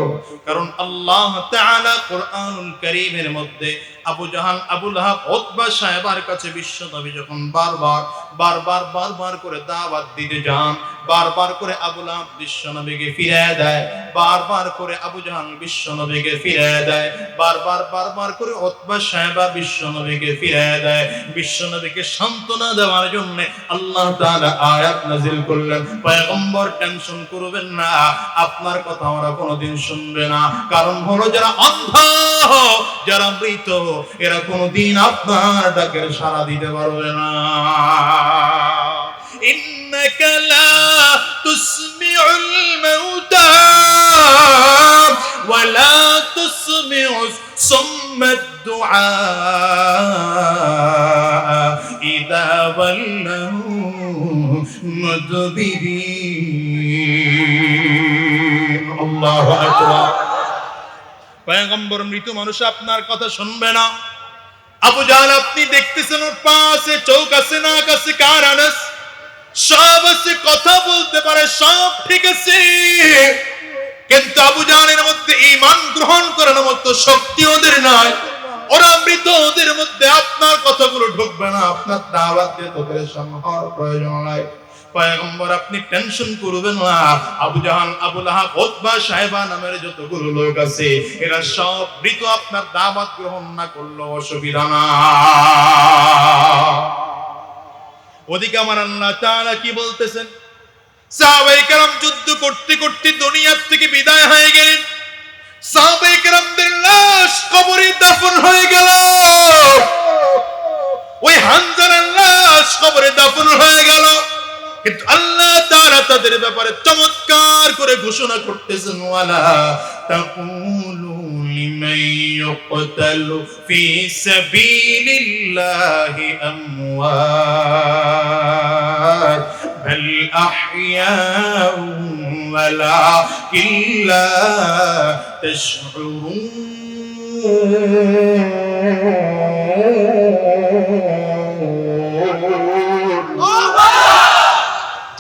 কারণ আল্লাহ তাআলা কোরআনুল কারীমের মধ্যে আবু জাহাল আবু লাহাব উতবা সাহেবার কাছে বিশ্ব নবী যখন বারবার করে দাওয়াত দিতে যান, বারবার করে আবু লাহাব বিশ্ব নবীকে ফিরিয়ে দেয়, বারবার করে আবু জাহাল বিশ্ব নবীকে ফিরিয়ে দেয়, বারবার করে উতবা সাহেবা বিশ্ব নবীকে ফিরিয়ে দেয়। বিশ্ব নবীকে সান্ত্বনা দেওয়ার জন্য আল্লাহ তাআলা আয়াত নাযিল করলেন, পয়গম্বর টেনশন করবেন না, আপনার কথা আমরা কোনোদিন শুনবে না। কারণ হলো যারা অন্ধ, যারা মৃত, এরা কোনোদিন আপনার ডাকের সাড়া দিতে পারবে না। ইন্নাকা লা তুসমিউল মাউতা ওয়া লা তুসমিউস সুম্মাদ দুআ ইযা ওয়াল্লাউ মুদবিরিন। আল্লাহু আকবার। পয়গম্বর মৃত মানুষ আপনার কথা শুনবে না। আবু জাহাল আপনি দেখতেছেন ওর পা আছে, চোখ আছে, নাক আছে, কান আছে, সব আছে, কথা বলতে পারে, সব ঠিক আছে, কিন্তু আবু জাহালের মধ্যে ঈমান গ্রহণ করার মতো শক্তি ওদের নাই। ওরা মৃত, ওদের মধ্যে আপনার কথাগুলো ঢুকবে না। আপনার দাওয়াত দিয়ে তোদের সম্মান প্রয়োজন নাই। পয়গম্বর আপনি টেনশন করবেন না। আবু জাহাল আবু লাহাব উতবা সাহেবা নামের যতগুলো লোক আছে এরা সব মৃত, আপনার দাওয়াত গ্রহণ না করলেও অসুবিধা না। ওদিকে আমার আল্লাহ তাআলা কি বলতেছেন? সাহাবায়ে কেরাম যুদ্ধ করতে করতে দুনিয়া থেকে বিদায় হয়ে গেলেন। সাহাবায়ে কেরামদের লাশ কবরে দাফন হয়ে গেল। ওই হানজালার লাশ কবরে দাফন হয়ে গেল, কিন্তু আল্লাহ তাআলা তাদের ব্যাপারে চমৎকার করে ঘোষণা করতেছেন, ওয়ালা তাকুলু লিমান ইউকতালু ফি সাবিলিল্লাহি আমওয়াত বাল আহইয়াউ ওয়ালাকিন লা তাশউরুন।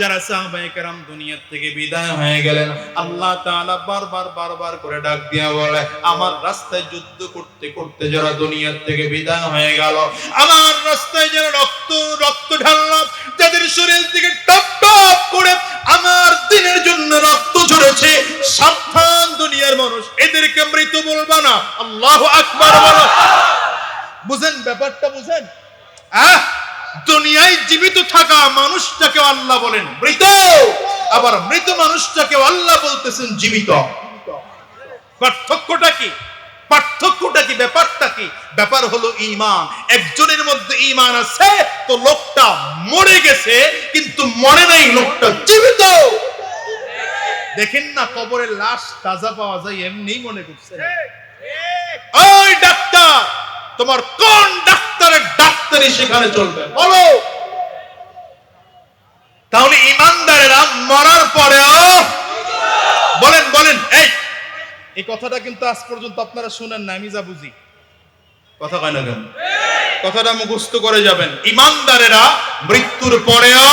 যারা সাহাবায়ে কেরাম দুনিয়া থেকে বিদায় হয়ে গেলেন, আল্লাহ তাআলা বারবার করে ডাক দিয়া বলে, আমার রাস্তায় যুদ্ধ করতে করতে যারা দুনিয়া থেকে বিদায় হয়ে গেল, আমার রাস্তায় যারা রক্ত ঢাললাম, যাদের শরীর থেকে টপ টপ করে আমার দিনের জন্য রক্ত ঝরেছে, সাবধান দুনিয়ার মানুষ, এদেরকে মৃত বলবা না। আল্লাহু আকবার বলো। বুঝেন ব্যাপারটা, বুঝেন? দুনিয়ায় জীবিত থাকা মানুষটাকে আল্লাহ বলেন মৃত, আবার মৃত মানুষটাকে আল্লাহ বলতেছেন জীবিত। পার্থক্যটা কি? ব্যাপারটা কি? ব্যাপার হলো ঈমান। একজনের মধ্যে ঈমান আছে তো লোকটা মরে গেছে, কিন্তু মরে নাই, লোকটা জীবিত। দেখেন না কবরের লাশ তাজা পাওয়া যায় এমনি মনে করছে। ওই ডাক্তার, তোমার কোন ডাক্তারের ডাক্তারি সেখানে চলবে বলো? তাহলে ইমানদারেরা মরার পরেও বলেন বলেন, এই কথাটা কিন্তু আজ পর্যন্ত আপনারা শুনেন না, আমি যা বুঝি। কথা কয় না কেন? কথাটা মুখস্থ করে যাবেন। ইমানদারেরা মৃত্যুর পরেও,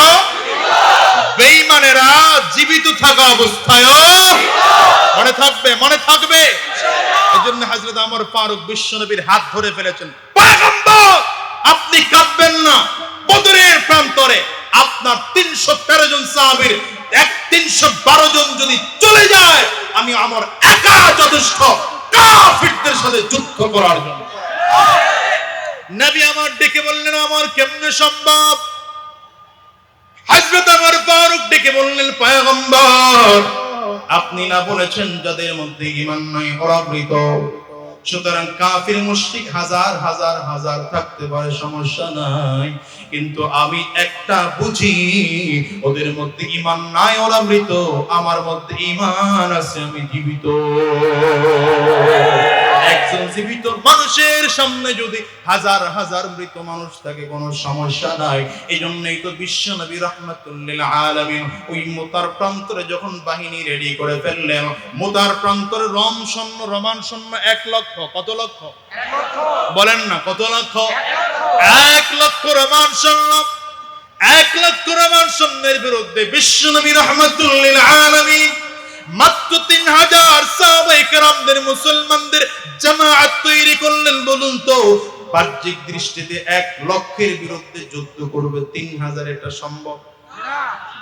বেঈমানেরা জীবিত থাকা অবস্থায়ও। মনে থাকবে, মনে থাকবে। এজন্য হযরত ওমর ফারুক বিশ্বনবীর হাত ধরে ফেলেছেন, পয়গম্বর আপনি কাঁদবেন না। বদরের প্রান্তরে আপনার 313 জন সাহাবীর 312 জন যদি চলে যায়, আমি আমার একা যথেষ্ট কাফিরদের সাথে যুদ্ধ করার জন্য। নবী আমার ডেকে বললেন, আমার কেমনে সম্ভব? হযরত ওমর ফারুক ডেকে বললেন, পয়গম্বর আপনি না বলেছেন যাদের মধ্যে ঈমান নাই ওরা মৃত, সুতরাং কাফির মুশরিক হাজার হাজার হাজার থাকতে পারে, সমস্যা নাই, কিন্তু আমি একটা বুঝি, ওদের মধ্যে ঈমান নাই ওরা মৃত, আমার মধ্যে ঈমান আছে, আমি জীবিত। একজন জীবিত মানুষের সামনে যদি হাজার হাজার মৃত মানুষ থাকে কোনো সমস্যা নাই। এই জন্যই তো বিশ্বনবী রাহমাতুল লিল আলামিন ওই মুতার প্রান্তরে যখন বাহিনী রেডি করে ফেললেন, মুতার প্রান্তরে রোমান সৈন্য 1 লক্ষ। কত লক্ষ? 1 লক্ষ। বলেন না কত লক্ষ? 1 লক্ষ রোমান সৈন্য। 1 লক্ষ রোমান সৈন্যের বিরুদ্ধে বিশ্বনবী রাহমাতুল লিল আলামিন মাত্র 3000 সাহাবায়ে কেরামদের, মুসলমানদের জামাআত তৈরি করলেন। বলুন তো বাহ্যিক দৃষ্টিতে 1 লক্ষের বিরুদ্ধে যুদ্ধ করবে 3000, এটা সম্ভব?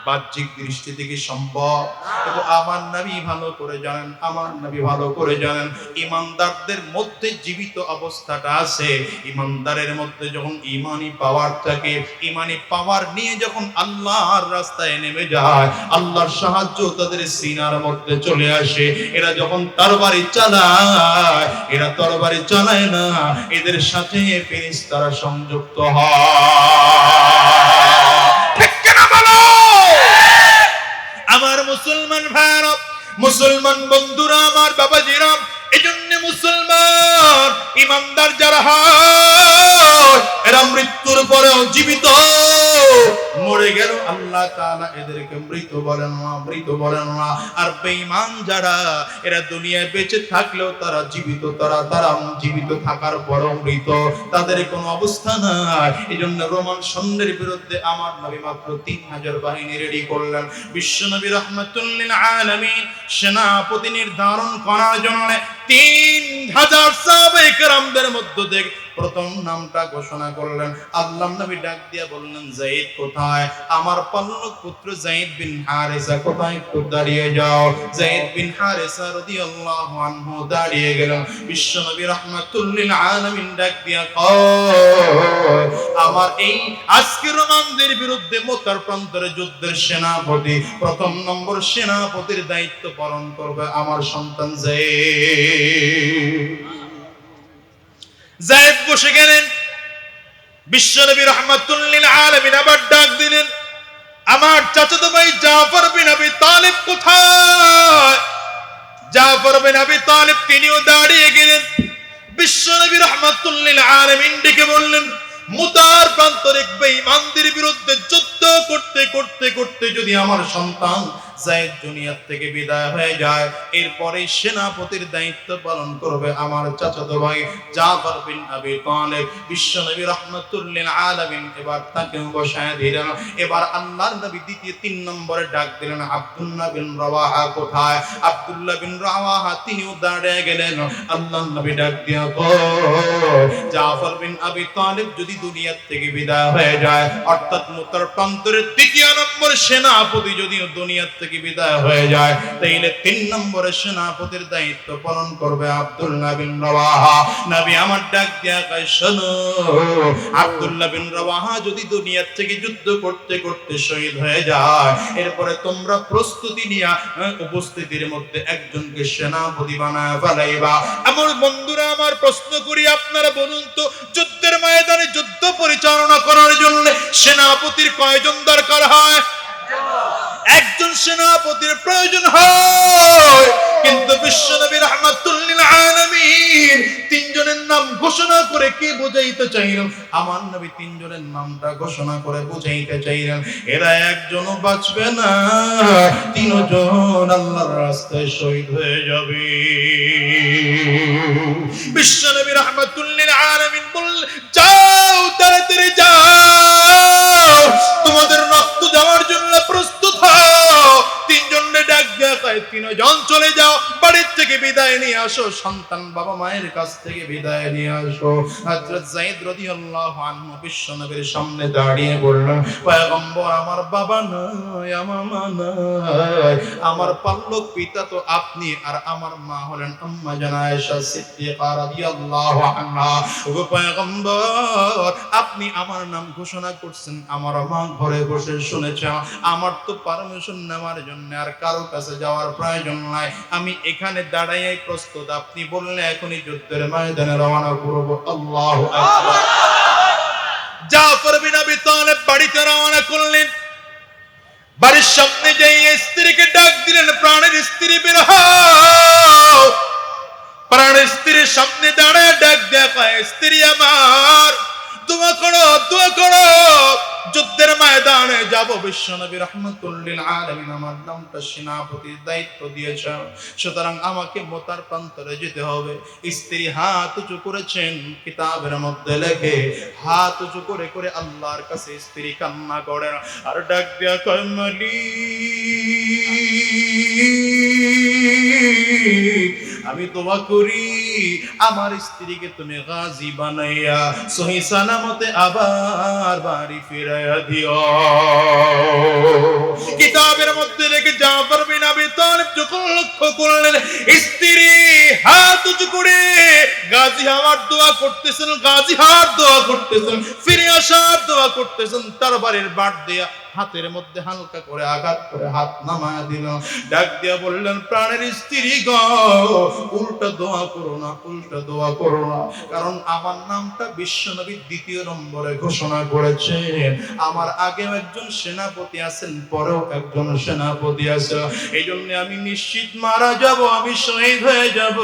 বাহ্যিক দৃষ্টি থেকে সম্ভব। কিন্তু আমার নবী ভালো করে জানেন, আমার নবী ভালো করে জানেন ইমানদারদের মধ্যে জীবিত অবস্থাটা আছে। ইমানদারের মধ্যে যখন ঈমানি পাওয়ার থাকে, ঈমানি পাওয়ার নিয়ে যখন আল্লাহর রাস্তায় নেমে যায়, আল্লাহর সাহায্য তাদের সিনার মধ্যে চলে আসে। এরা যখন তরবারি চালায়, এরা তরবারি চালায় না, এদের সাথে ফেরেশতারা সংযুক্ত হয়। আমার মুসলমান ভাইরা, মুসলমান বন্ধুরা, আমার বাবাজিরা, এজন্য মুসলমান ইমানদার যারা হয় এরা মৃত্যুর পরেও জীবিত। মরে গেল আল্লাহ তাআলা এদেরকে মৃত বলেন না, মৃত বলেন না। আর বেঈমান যারা, এরা দুনিয়ায় বেঁচে থাকলেও তারা জীবিত, তারা জীবিত থাকার পরও মৃত, তাদের কোনো অবস্থা নাই। এজন্য রোমান সৈন্যের বিরুদ্ধে আমার নবী মাত্র 3000 বাহিনী রেডি করলেন। বিশ্বনবী রাহমাতুল লিল আলামিন সেনাপতি নির্ধারণ করার জন্য 3000 সাহাবায়ে কেরামদের মধ্য থেকে প্রথম নামটা ঘোষণা করলেন। আল্লাহর নবী ডাক দিয়া বললেন, যায়েদ কোথায়? আমার পালক পুত্র যায়েদ বিন হারেসা কোথায়? একটু দাঁড়িয়ে যাও। যায়েদ বিন হারেসা রাদিয়াল্লাহু আনহু দাঁড়িয়ে গেলেন। বিশ্বনবী রাহমাতুল লিল আলামিন ডাক দিয়া কয়, আমার এই আজকে রোমানদের বিরুদ্ধে মুতার প্রান্তরে যুদ্ধের সেনাপতি, প্রথম নম্বর সেনাপতির দায়িত্ব পালন করবে আমার সন্তান যায়েদ। যায়েদ বসে গেলেন। বিশ্বনবী রাহমাতুল লিল আলামিন আবার ডাক দিলেন, আমার চাচাতো ভাই জাফর বিন আবি তালিব কোথায়? জাফর বিন আবি তালিব তিনিও দাঁড়িয়ে গেলেন। বিশ্বনবী রাহমাতুল লিল আলামিন ডেকে বললেন, মুতার প্রান্তরে বেঈমানদের বিরুদ্ধে যুদ্ধ করতে করতে করতে যদি আমার সন্তান যায়েদ দুনিয়া থেকে বিদায় হয়ে যায়, এরপরে সেনাপতির দায়িত্ব পালন করবে আমার চাচাতো ভাই জাফর বিন আবি তালিব। বিশ্বনবী রাহমাতুল লিল আলামিন এবার তাকে বসায় দিলেন। এবার আল্লাহর নবী দ্বিতীয় 3 নম্বরে ডাক দিলেন, আব্দুল্লাহ বিন রাওয়াহা কোথায়? আব্দুল্লাহ বিন রাওয়াহা তিনিও দাঁড়িয়ে গেলেন। আল্লাহর নবী ডাক দিয়া কয়, জাফর বিন আবি তালিব যদি দুনিয়া থেকে বিদায় হয়ে যায়, অর্থাৎ মুতার প্রান্তরের 2 নম্বর সেনাপতি যদি দুনিয়া থেকে বিদায় হয়ে যায়, তাইলে 3 নম্বরের সেনাপতির দায়িত্ব পালন করবে আব্দুল্লাহ বিন রাওয়াহা। নবী আমার ডাক দিয়া কয়, শোনো, আব্দুল্লাহ বিন রাওয়াহা যদি দুনিয়া থেকে যুদ্ধ করতে করতে শহীদ হয়ে যায়, এরপরে তোমরা প্রস্তুতি নিয়ে উপস্থিতির মধ্যে একজনকে সেনাপতি বানায় ফেলাইবা। আমার বন্ধুরা, আমার প্রশ্ন করি, আপনারা বলুন তো, যুদ্ধের ময়দানে যুদ্ধ পরিচালনা করার জন্য সেনাপতির কয়জন দরকার হয়? একজন সেনাপতির প্রয়োজন হয়। নাম ঘোষণা করে কে বুঝাইতে চাইলেন? আমার নবী তিনজনের নামটা ঘোষণা করে বুঝাইতে চাইলেন। এরা একজনও বাঁচবে না, তিনজন আল্লাহর রাস্তায় শহীদ হয়ে যাবে। বিশ্বনবী রাহমাতুল লিল আলামিন বললেন, যাও তাড়াতাড়ি যাও, তোমাদের রক্ত দেওয়ার জন্য প্রস্তুত হও। তিনজনে ডাক দেয়া কয়, তিনজন চলে যাও, বাড়ির থেকে বিদায় নিয়ে আসো, সন্তান বাবা মায়ের কাছ থেকে বিদায় নিয়ে আসো। হযরত যায়েদ রাদিয়াল্লাহু আনহু বিশ্বনবীর সামনে দাঁড়িয়ে বললেন, পয়গম্বর, আমার বাবা নাই, আমার মা নাই, আমার পালক পিতা তো আপনি, আর আমার মা হলেন আম্মা জান আয়েশা সিদ্দিকা রাদিয়াল্লাহু আনহা। ও পয়গম্বর, আপনি আমার নাম ঘোষণা করছেন, আমার মা ঘরে বসে শুনেছে, আমার তো পারমিশন নেওয়ার জন্য আর কারো কাছে যাওয়ার প্রয়োজন নাই, আমি এখানে দাঁড়াইয়াই প্রস্তুত, আপনি বললে এখনই যুদ্ধের ময়দানে রওনা করব। আল্লাহু আকবার। জাফর বিন আবি তালিব বাড়িতে রওনা করলেন। বাড়ির সামনে যেয়ে স্ত্রীকে ডাক দিলেন, প্রাণের স্ত্রী বের হও। প্রাণের স্ত্রীর সামনে দাঁড়ায় ডাক দেয়া কয়, স্ত্রী আমার, দোয়া করো, দোয়া করো, যুদ্ধের ময়দানে যাব। বিশ্বনবী রাহমাতুল লিল আলামিন আমার নামটা সেনাপতির দায়িত্ব দিয়েছেন, সুতরাং আমাকে মতার প্রান্তরে যেতে হবে। স্ত্রী হাত উঁচু করেছেন, কিতাবের মধ্যে লেখে হাত উঁচু করে করে আল্লাহর কাছে স্ত্রী কান্না করেন আর ডাক দেয়া কয়, মালিক, আমি দোয়া করি আমার স্ত্রীকে তুমি গাজী বানাইয়া সহি সালামতে আবার বাড়ি ফিরাইয়া দিও। কিতাবের মধ্যে লেখে জাফর বিন আবি তালিব যখন লক্ষ্য করলেন স্ত্রী হাত উঁচু করে গাজী হওয়ার দোয়া করতেছেন, গাজী হওয়ার দোয়া করতেছেন, ফিরে আসার দোয়া করতেছেন, তার বাড়ির বাট দেয়া হাতের মধ্যে হালকা করে আঘাত করে হাত নামায়া দিল। ডাক দিয়া বললেন, প্রাণের স্ত্রী গো, উল্টা দোয়া করো না, উল্টা দোয়া করো না, কারণ আমার নামটা বিশ্বনবী দ্বিতীয় নম্বরে ঘোষণা করেছেন। আমার আগেও একজন সেনাপতি আছেন, পরেও একজন সেনাপতি আছে, এই জন্য আমি নিশ্চিত মারা যাব, আমি শহীদ হয়ে যাব।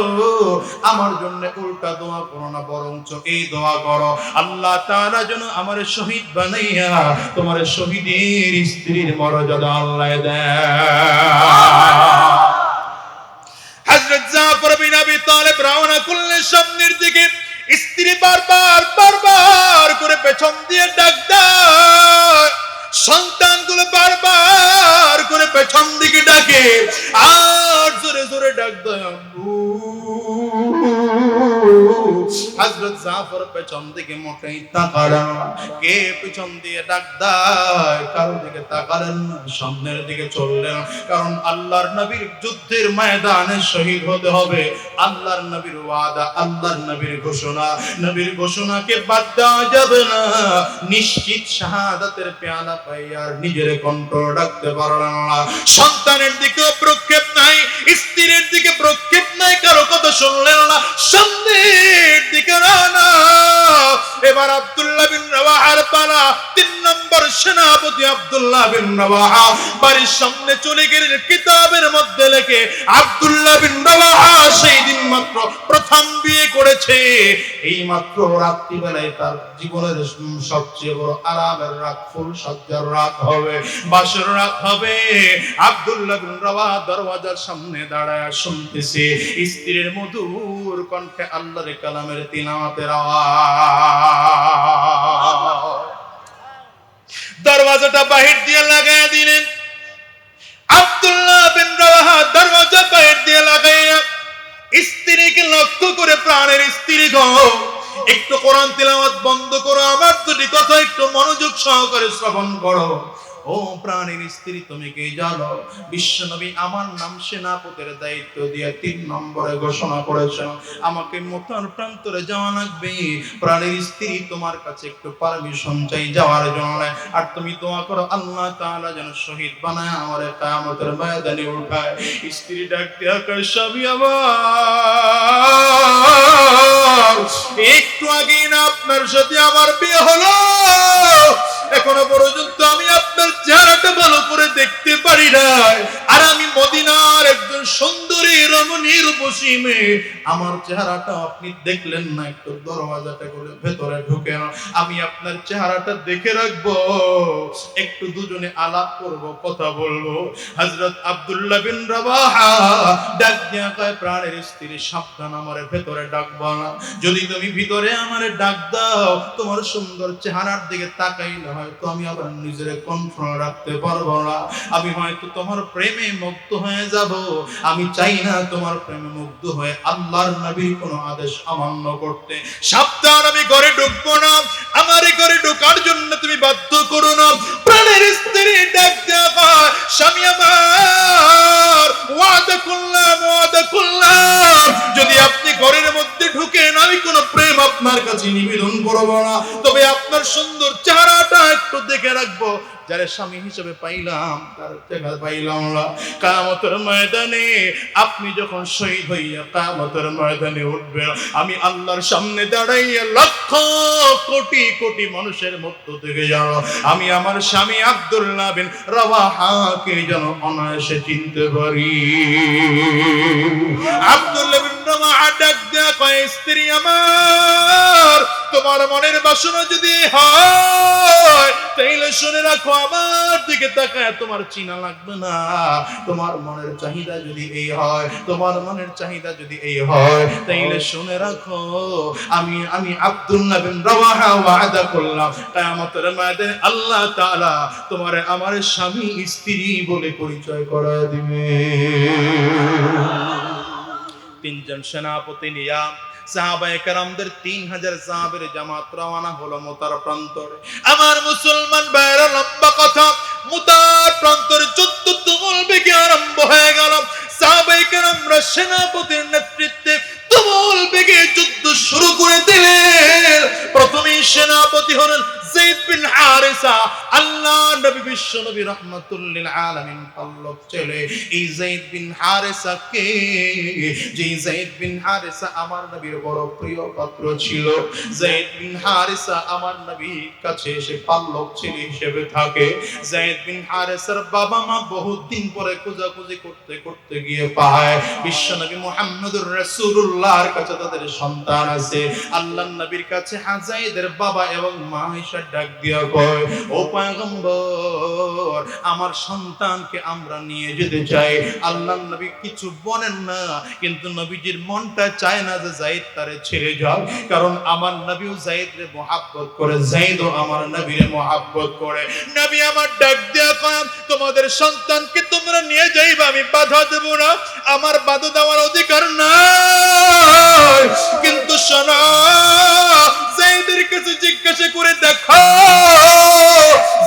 আমার জন্য উল্টা দোয়া করো না, বরঞ্চ এই দোয়া করো, আল্লাহ তাআলা যেন আমার শহীদ বানাইয়া তোমার শহীদের স্ত্রীর মর্যাদা আল্লাহ দেয়। হযরত জাফর বিন আবি তালিব রওনা করলেন সামনের দিকে। স্ত্রী বারবার বারবার করে পেছন দিয়ে ডাক দেয়, সন্তানগুলো বারবার করে পেছন দিকে ডাকে আর জোরে জোরে ডাক দেয়, আব্বু। হযরত জাফর পেছন দিকে মোটেই তাকালেন না। কে পেছন দিয়ে ডাক দেয় কারো দিকে তাকালেন না, সামনের দিকে চললেন, কারণ আল্লাহর নবীর যুদ্ধের ময়দানে শহীদ হতে হবে। আল্লাহর নবীর ওয়াদা, আল্লাহর নবীর ঘোষণা, নবীর ঘোষণাকে বাদ দেওয়া যাবে না। নিশ্চিত শাহাদাতের পেয়ালা পাই আর নিজের কন্ট্রোল রাখতে পারলেন না। সন্তানের দিকে প্রক্ষেপ নাই, স্ত্রীর দিকে প্রক্ষেপ নাই, কারো কথা শুনলেন না, সামনের দিকে রানা। এবার আব্দুল্লাহ বিন রাওয়াহার পালা, 3 নম্বর সেনাপতি আব্দুল্লাহ বিন রাওয়াহা বাড়ির সামনে চলে গেলেন। কিতাবের মধ্যে লেখে আব্দুল্লাহ বিন রাওয়াহা সেই দিন মাত্র প্রথম বিয়ে করেছে। এই মাত্র রাত্রিবেলায় তার জীবনের সবচেয়ে বড় আরামের রাত, ফুল সজ্জার রাত হবে, বাসর রাত হবে। আব্দুল্লাহ বিন রাওয়াহা দরওয়াজার সামনে দাঁড়ায় শুনতেছে স্ত্রীর মধুর কণ্ঠে আল্লাহর কালামের তিলাওয়াতের আওয়াজ। দরওয়াজাটা বাহির দিয়ে লাগাইয়া দিলেন। আব্দুল্লাহ বিন রাওয়াহা দরওয়াজা বাহির দিয়ে লাগাইয়া স্ত্রীকে লক্ষ্য করে, প্রাণের স্ত্রী গো, একটু কোরআন তিলাওয়াত বন্ধ করো, আমার দুটি কথা একটু মনোযোগ সহকারে শ্রবণ করো। ও প্রাণের স্ত্রী, তুমি কি জানো বিশ্বনবী আমার নাম সেনাপতির দায়িত্ব দিয়ে 3 নম্বরে ঘোষণা করেছেন, আমাকে মতার প্রান্তরে যাওয়া লাগবে। প্রাণের স্ত্রী, তোমার কাছে একটু পারমিশন চাই যাওয়ার জন্য, আর তুমি দোয়া করো আল্লাহ তাআলা যেন শহীদ বানায় আমার কিয়ামতের ময়দানে উঠায়। স্ত্রী ডাক দিয়া কয়, স্বামী আমার, একটু আগে না আপনার সাথে আমার বিয়ে হলো, এখনো পর্যন্ত আমি আপনার চেহারাটা ভালো করে দেখতে পারি নাই, আর আমি মদিনার একজন সুন্দরী রমণীর খুশি আমার চেহারাটা আপনি দেখলেন না, একটু দরওয়াজাটা করে ভেতরে ঢুকেন, আমি আপনার চেহারাটা দেখে রাখবো, একটু দুজনে আলাপ করব, কথা বলবো। হযরত আব্দুল্লাহ বিন রাওয়াহা ডাক দিয়া কয়, প্রাণের স্ত্রী সাবধান, আমারে ভেতরে ডাকবা না, যদি তুমি ভিতরে আমারে ডাক দাও, তোমার সুন্দর চেহারার দিকে তাকাইলে হয়তো আমি আবার নিজের কন্ট্রোল রাখতে পারবো না, আমি হয়তো তোমার প্রেমে মুগ্ধ হয়ে যাব। আমি চাই না তোমার প্রেমে মুগ্ধ হয়ে আল্লাহর নবীর কোনো আদেশ অমান্য করতে। সাবধান, আমি ঘরে ঢুকবো না, আমার ঘরে ঢোকার জন্য তুমি বাধ্য করো না। প্রাণের স্ত্রী ডাক দেয়া কয়, স্বামী আমার, ওয়াদা করলাম যদি আপনি ঘরের মধ্যে ঢুকেন আমি কোনো প্রেম আপনার কাছে নিবেদন করবো না, তবে আপনার সুন্দর চেহারাটা একটু দেখে রাখবো। যারা স্বামী হিসেবে পাইলাম তার দেখা পাইলাম না। কিয়ামতের ময়দানে আপনি যখন শহীদ হইয়া কিয়ামতের ময়দানে উঠবেন, আমি আল্লাহর সামনে দাঁড়াইয়া লক্ষ কোটি কোটি মানুষের মধ্য থেকে জানো আমি আমার স্বামী আব্দুল্লাহ বিন রাওয়াহাকে যেন অনায়াসে চিনতে পারি। আব্দুল্লাহ বিন রাওয়াহা ডাক দেয়া কয়, স্ত্রী আমার, তোমার মনের বাসনা যদি হয় তাইলে শুনে রাখো, আমার দিকে তাকায় তোমার চিনা লাগবে না। তোমার মনের চাহিদা যদি এই হয়, তোমার মনের চাহিদা যদি এই হয়, তাইলে শুনে রাখো, আমি আব্দুল্লাহ বিন রাওয়াহা ওয়াদা করলাম কিয়ামতের ময়দানে আল্লাহ তাআলা তোমারে আমার স্বামী স্ত্রী বলে পরিচয় করায় দিবে। তিনজন সেনাপতি নিয়া সাহাবায়ে কেরামদের 3000 সাহাবীর জামাত রওনা হলো মুতার প্রান্তরে। আমার মুসলমান ভাইরা, লম্বা কথা, মুতার প্রান্তরে যুদ্ধ তুমুল বেগে আরম্ভ হয়ে গেল। সাহাবায়ে কেরামরা সেনাপতির নেতৃত্বে তুমুল বেগে যুদ্ধ শুরু করে দিলেন। প্রথমেই সেনাপতি হলেন যায়েদ বিন হারিসা, আল্লাহ নবী বিশ্ব নবী রাহমাতুল লিল আলামিন পাল্লব ছেলে। এই যায়েদ বিন হারিসা কে? যে যায়েদ বিন হারিসা আমার নবীর বড় প্রিয় পাত্র ছিল। যায়েদ বিন হারিসা আমার নবীর কাছে এসে পাল্লব ছেলে হিসেবে থাকে। যায়েদ বিন হারিসার বাবা মা বহুত দিন পরে খোঁজাখুঁজি করতে করতে গিয়ে পায় বিশ্ব নবী মুহাম্মদুর রাসূলুল্লাহর কাছে তাদের সন্তান আছে। আল্লাহর নবীর কাছে যায়েদের বাবা এবং মা এসে ডাক দিয়া কয়, ও পয়গম্বর, আমার সন্তানকে আমরা নিয়ে যেতে চাই। আল্লাহর নবী কিছু বলেন না, কিন্তু নবীজির মনটা চায় না যে যায়েদ তারে ছেড়ে যাও, কারণ আমার নবীও যায়েদরে মহব্বত করে, যায়েদও আমার নবীরে মহব্বত করে। নবী আমার ডাক দিয়া কয়, তোমাদের সন্তানকে তোমরা নিয়ে যাইবা, আমি বাধা দেব না, আমার বাধা দেওয়ার অধিকার নাই, কিন্তু শোনো, যায়েদের কাছে জিজ্ঞাসা করে দেখো,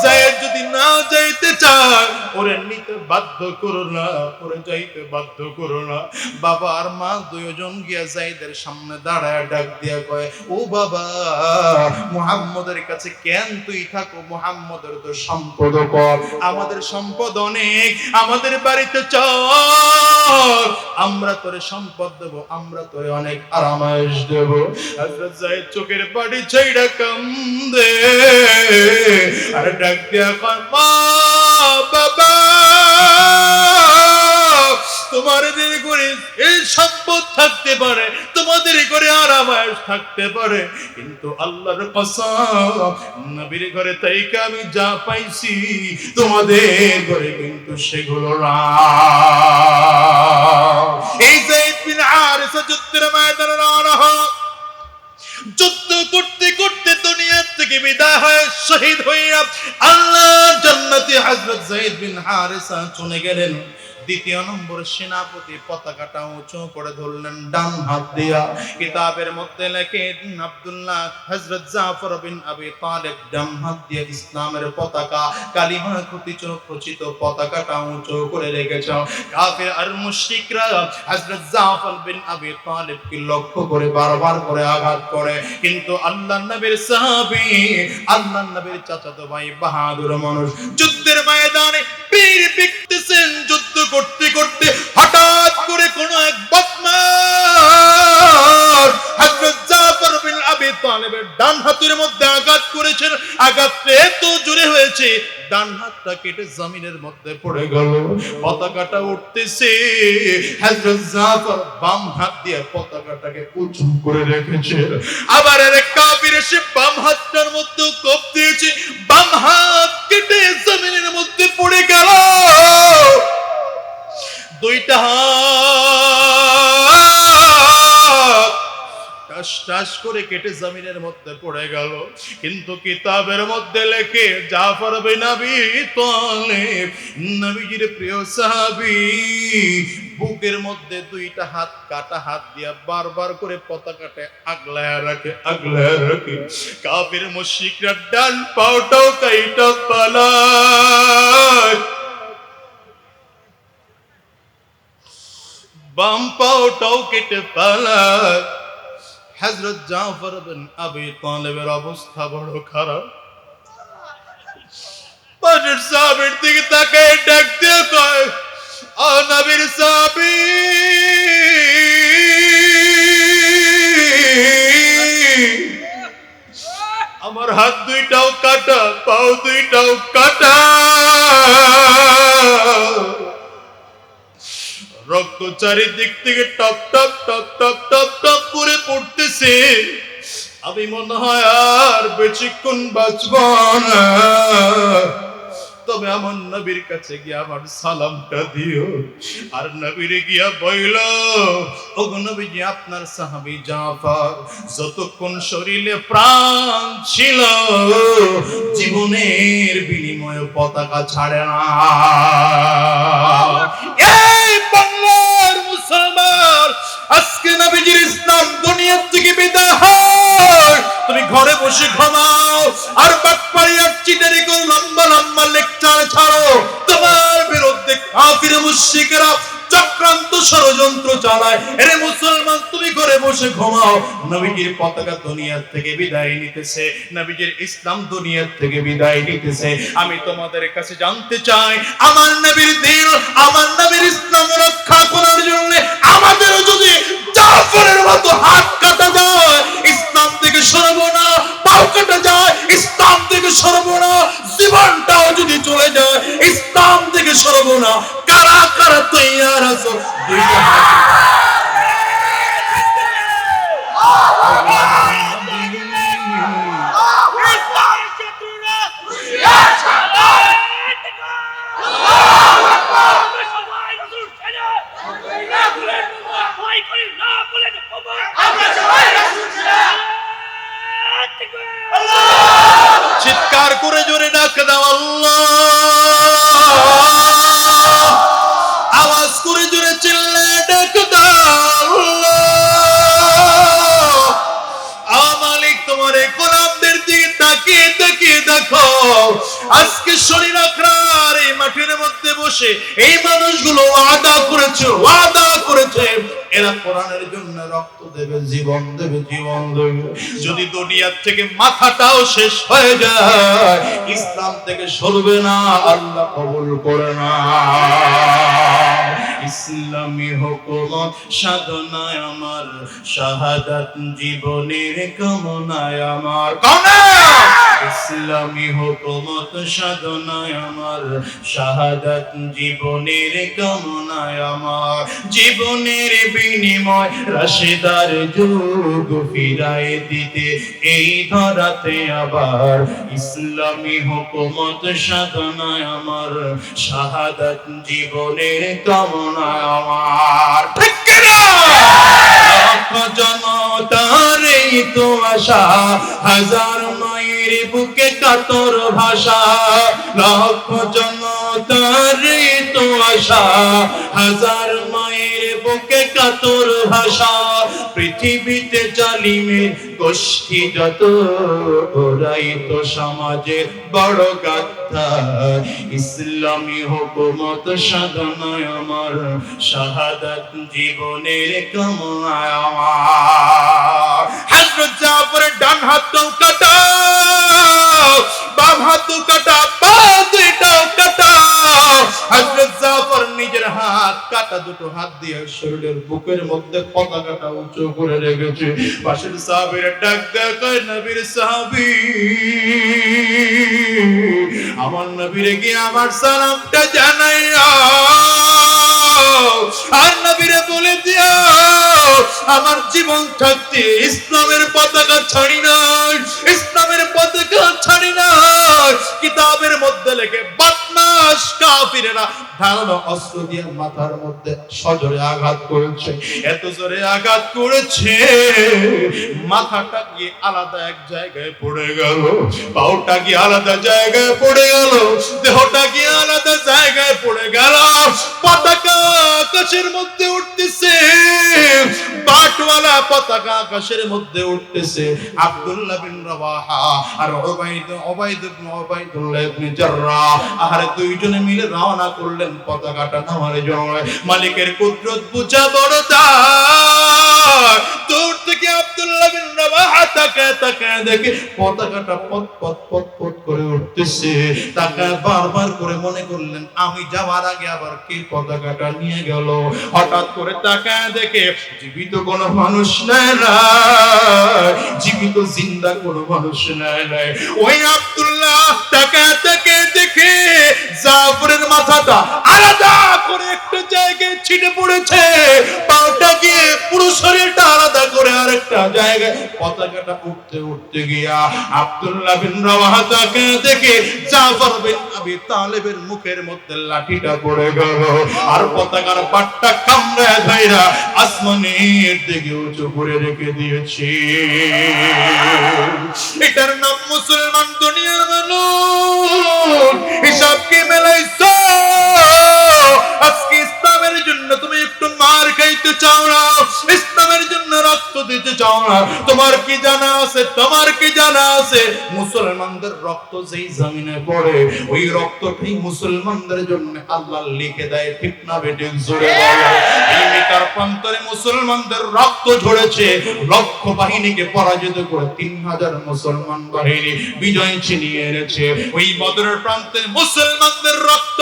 যায়েদ যদি না যাইতে চায় ওরে নিতে বাধ্য করো না, ওরে যাইতে বাধ্য করো না। বাবা আর মা দুইজন গিয়া যায়েদের সামনে দাঁড়ায় ডাক দিয়া কয়, ও বাবা, মুহাম্মদের কাছে কেন তুই থাকো? মুহাম্মদের তো সম্পদ কম, আমাদের সম্পদ অনেক, আমাদের বাড়িতে চল, আমরা তোরে সম্পদ দেব, আমরা তোরে অনেক আরামায়েশ দেব। হযরত যায়েদ চোখের পানি ছাইড়া কান্দে আর ডাক দিয়া কয়, মা বাবা, তোমাদের ঘরে এই সম্পদ থাকতে পারে, তোমাদের ঘরে আরামায়েশ থাকতে পারে, কিন্তু আল্লাহর কসম, নবীর ঘরে থেকে আমি যা পাইছি তোমাদের ঘরে কিন্তু সেগুলো না। এই যায়েদ বিন হারিসা যুদ্ধের ময়দানে রওনা হয়। যুদ্ধ করতে করতে দুনিয়া থেকে বিদায় হয়ে শহীদ হইয়া আল্লাহর জান্নাতে হযরত যায়েদ বিন হারিসা চলে গেলেন। দ্বিতীয় নম্বর সেনাপতি পতাকাটা উঁচু করে ধরলেন ডান হাত দিয়া। কিতাবের মধ্যে লেখে আব্দুল্লাহ হযরত জাফর বিন আবি তালিব ডান হাত দিয়ে ইসলামের পতাকা, কালিমা খচিত পতাকাটা উঁচু করে রেখেছে। কাফির আর মুশরিকরা হযরত জাফর বিন আবি তালিবকে লক্ষ্য করে বারবার করে আঘাত করে, কিন্তু আল্লাহর নবীর সাহাবী, আল্লাহর নবীর চাচাতো ভাই বাহাদুর মানুষ যুদ্ধের ময়দানে বীর বিক্তেছেন। যুদ্ধ করতে করতে হঠাৎ করে কোন এক বদমাশ হযরত জাফর বিন আবি তালিবের ডান হাতের মধ্যে আঘাত করেছেন। আঘাতটা এত জোরে হয়েছে উঠতেছে, ডান হাতটা কেটে জমিনের মধ্যে পড়ে গেল। পতাকাটা উঠতেছে, হযরত জাফর বাম হাত দিয়ে পতাকাটাকে উঁচু করে রেখেছে। আবার এক কাফির এসে বাম হাতটার মধ্যে কোপ দিয়েছে, বাম হাত কেটে জমিনের মধ্যে পড়ে গেল। দুইটা হাত টাস টাস করে কেটে জমিনের মধ্যে পড়ে গেল। কিন্তু কিতাবের মধ্যে লেখে জাফর বিন আবি তালিব, নবীজির প্রিয় সাহাবী, বুকের মধ্যে দুইটা হাত কাটা হাত দিয়া বারবার করে পতাকাটা আগলায় রাখে, আগলায় রাখে। কাফির মুশরিকরা ডান পাওটাও কাইটা পালায়, বাম পাওটাও কেটে পালায়। হযরত জাফর বিন আবি তালিবের অবস্থা বড় খারাপ। পাশের সাহাবীর দিকে তাকায় ডাক দিয়ে কয়, ও নবীর সাহাবী, আমার হাত দুইটাও কাটা, পাও দুইটাও কাটা, রক্ত চারিদিক থেকে top top top top top top করে পড়তেছে। আমি মনে হয় আর বেশিক্ষণ বাঁচব না, তবে আমার নবীর কাছে গিয়ে আমার সালামটা দিও। আর নবীরে গিয়া বইল, ওগো নবীজি, আপনার সাহাবী জাফর যতক্ষণ শরীরে প্রাণ ছিল জীবনের বিনিময়ে পতাকা ছাড়ে না। এই বাংলার মুসলমান, আজকে নবীজির ইসলাম দুনিয়া থেকে বিদায় হয়, তুমি ঘরে বসে ঘুমাও আর বাটপারি আর চিটারি করে লম্বা লম্বা লেকচার ছাড়ো। তোমার বিরুদ্ধে কাফির মুশরিকরা চক্রান্ত ষড়যন্ত্র চালায়। এরে মুসলমান, তুমি ঘরে বসে ঘুমাও, নবীজির পতাকা দুনিয়া থেকে বিদায় নিতেছে, নবীজির ইসলাম দুনিয়া থেকে বিদায় নিতেছে। আমি তোমাদের কাছে জানতে চাই, আমার নবীর দ্বীন, আমার নবীর ইসলাম রক্ষা করার জন্য আমাদেরও যদি জাফরের মতো হাত কাটা যায়, ইসলাম থেকে সরব না, পাও কাটা যায়, ইসলাম থেকে সরব না, জীবনটাও যদি চলে যায়, ইসলাম থেকে সরব না। কারা কারা তৈয়ার আছো? দুইটা হাত। চিৎকার করে জোরে ডাক দাও আল্লাহ, আওয়াজ করে জোরে চিল্লায় ডাক দাও আল্লাহ। আমালিক তোমার এই গোলামদের দিকে তাকিয়ে তাকিয়ে দেখো, আজকে শরীর আখড়ার এই মাঠের মধ্যে বসে এই মানুষগুলো ওয়াদা করেছে, ওয়াদা করেছে এরা কোরআনের জন্য রক্ত দেবে, জীবন দেবে, জীবন দেবে। যদি দুনিয়া থেকে মাথাটাও শেষ হয়ে যায়, ইসলাম থেকে সরবে না, আল্লাহ কবুল করে না। ইসলামী হুকুমত সাধনায় আমার, শাহাদাত জীবনের কামনায় আমার। ইসলামী হুকুমত সাধনায় আমার, শাহাদাত জীবনের কামনায় আমার। জীবনের বিনিময় রাশেদার যুগ ফিরায় দিতে এই ধরাতে আবার। ইসলামী হুকুমত সাধনায় আমার, শাহাদাত জীবনের কামনায় আমার। ঠিক কিনা? লাখ জনতার এই তো আশা, হাজার মায়ের বুকে কাতর ভাষা। লাখ জনতার এই তো আশা, হাজার মায়ের বুকে কাতর ভাষা। পৃথিবীতে জালিমের গোষ্ঠী যত, ওরাই তো সমাজের বড় গাথা। ইসলামী হুকুমত সাধনায় আমার, শাহাদাত জীবনের কামনায় আমার। হযরত জাফরের ডান হাতটাও কাটা, বাম হাতও কাটা, পা দুইটাও কাটা। হযরত জাফর নিজের হাত কাটা দুটো হাত দিয়ে শরীরের বুকের মধ্যে পতাকাটা উঁচু করে রেখেছে। পাশের সাহাবীরা ডাক দেয়, কয় নবীর সাহাবী, আমার নবীরে কি আমার সালামটা জানাইয়া, আর নবীরে বলে দিও আমার জীবন থাকতে ইসলামের পতাকা ছাড়ি নাই, ইসলামের পতাকা ছাড়ি নাই। কিতাবের মধ্যে লেখে বদমাশ কাফিরেরা ধারালো অস্ত্র দিয়ে মাথার মধ্যে সজোরে আঘাত করেছে, এত জোরে আঘাত করেছে মাথাটা গিয়ে আলাদা এক জায়গায় পড়ে গেল, পাউটা গিয়ে আলাদা জায়গায় পড়ে গেল, দেহটা গিয়ে আলাদা জায়গায় পড়ে গেল। পতাকা আকাশের মধ্যে উঠতেছে, বাটওয়ালা পতাকা আকাশের মধ্যে উঠতেছে। আব্দুল্লাহ বিন রাওয়াহা আর উবাইদুল্লাহ ইবনে জাররাহ আর দুইজনে মিলে রওনা করলেন পতাকাটা নামার জন্য। মালিকের কুদরত বুঝা বড় দার, দূর থেকে আব্দুল্লাহ বিন রাওয়াহা তাকায় দেখে পতাকাটা পত পত পত পত করে উঠতেছে। তাকায় বারবার করে মনে করলেন আমি যাওয়ার আগে আবার কে পতাকাটা নিয়ে গেল। হঠাৎ করে তাকায় দেখে জীবিত কোন মানুষ নাই, জীবিত জিন্দা কোন মানুষ নাই। ওই আব্দুল্লাহ তাকায় দেখে জাফরের মাথাটা আলাদা করে একটা জায়গায় ছিটে পড়েছে, পাটা গিয়ে পুরো শরীরটা আলাদা করে আরেকটা জায়গায় পতাকাটা উঠতে গিয়া আব্দুল্লাহ বিন রাওয়াহা তাকায় দেখে জাফর বিন আবি তালেবের মুখের মধ্যে লাঠিটা পড়ে গেল, আর পতাকার পাটটা কামড়ায় ধইরা আসমানের দিকে উঁচু করে রেখে দিয়েছে। এটার নাম মুসলমান দুনিয়ার মানুষ। হিসাব কি মেলাইছো? আজকে ইসলামের জন্য তুমি একটু মার খাইতে চাও না, ইসলামের জন্য রক্ত দিতে চাও না। তোমার কি জানা আছে, তোমার কি জানা আছে মুসলমানদের রক্ত যেই জমিনে পড়ে ওই রক্তটাই মুসলমানদের জন্য আল্লাহ লিখে দেয়, ঠিক না বেঠিক? জোরে বলো। এই মেকার প্রান্তরে মুসলমানদের রক্ত ঝরেছে, লক্ষ বাহিনীকে পরাজিত করে 3000 মুসলমান বাহিনী বিজয় ছিনিয়ে এনেছে। ওই বদরের প্রান্তে মুসলমানদের রক্ত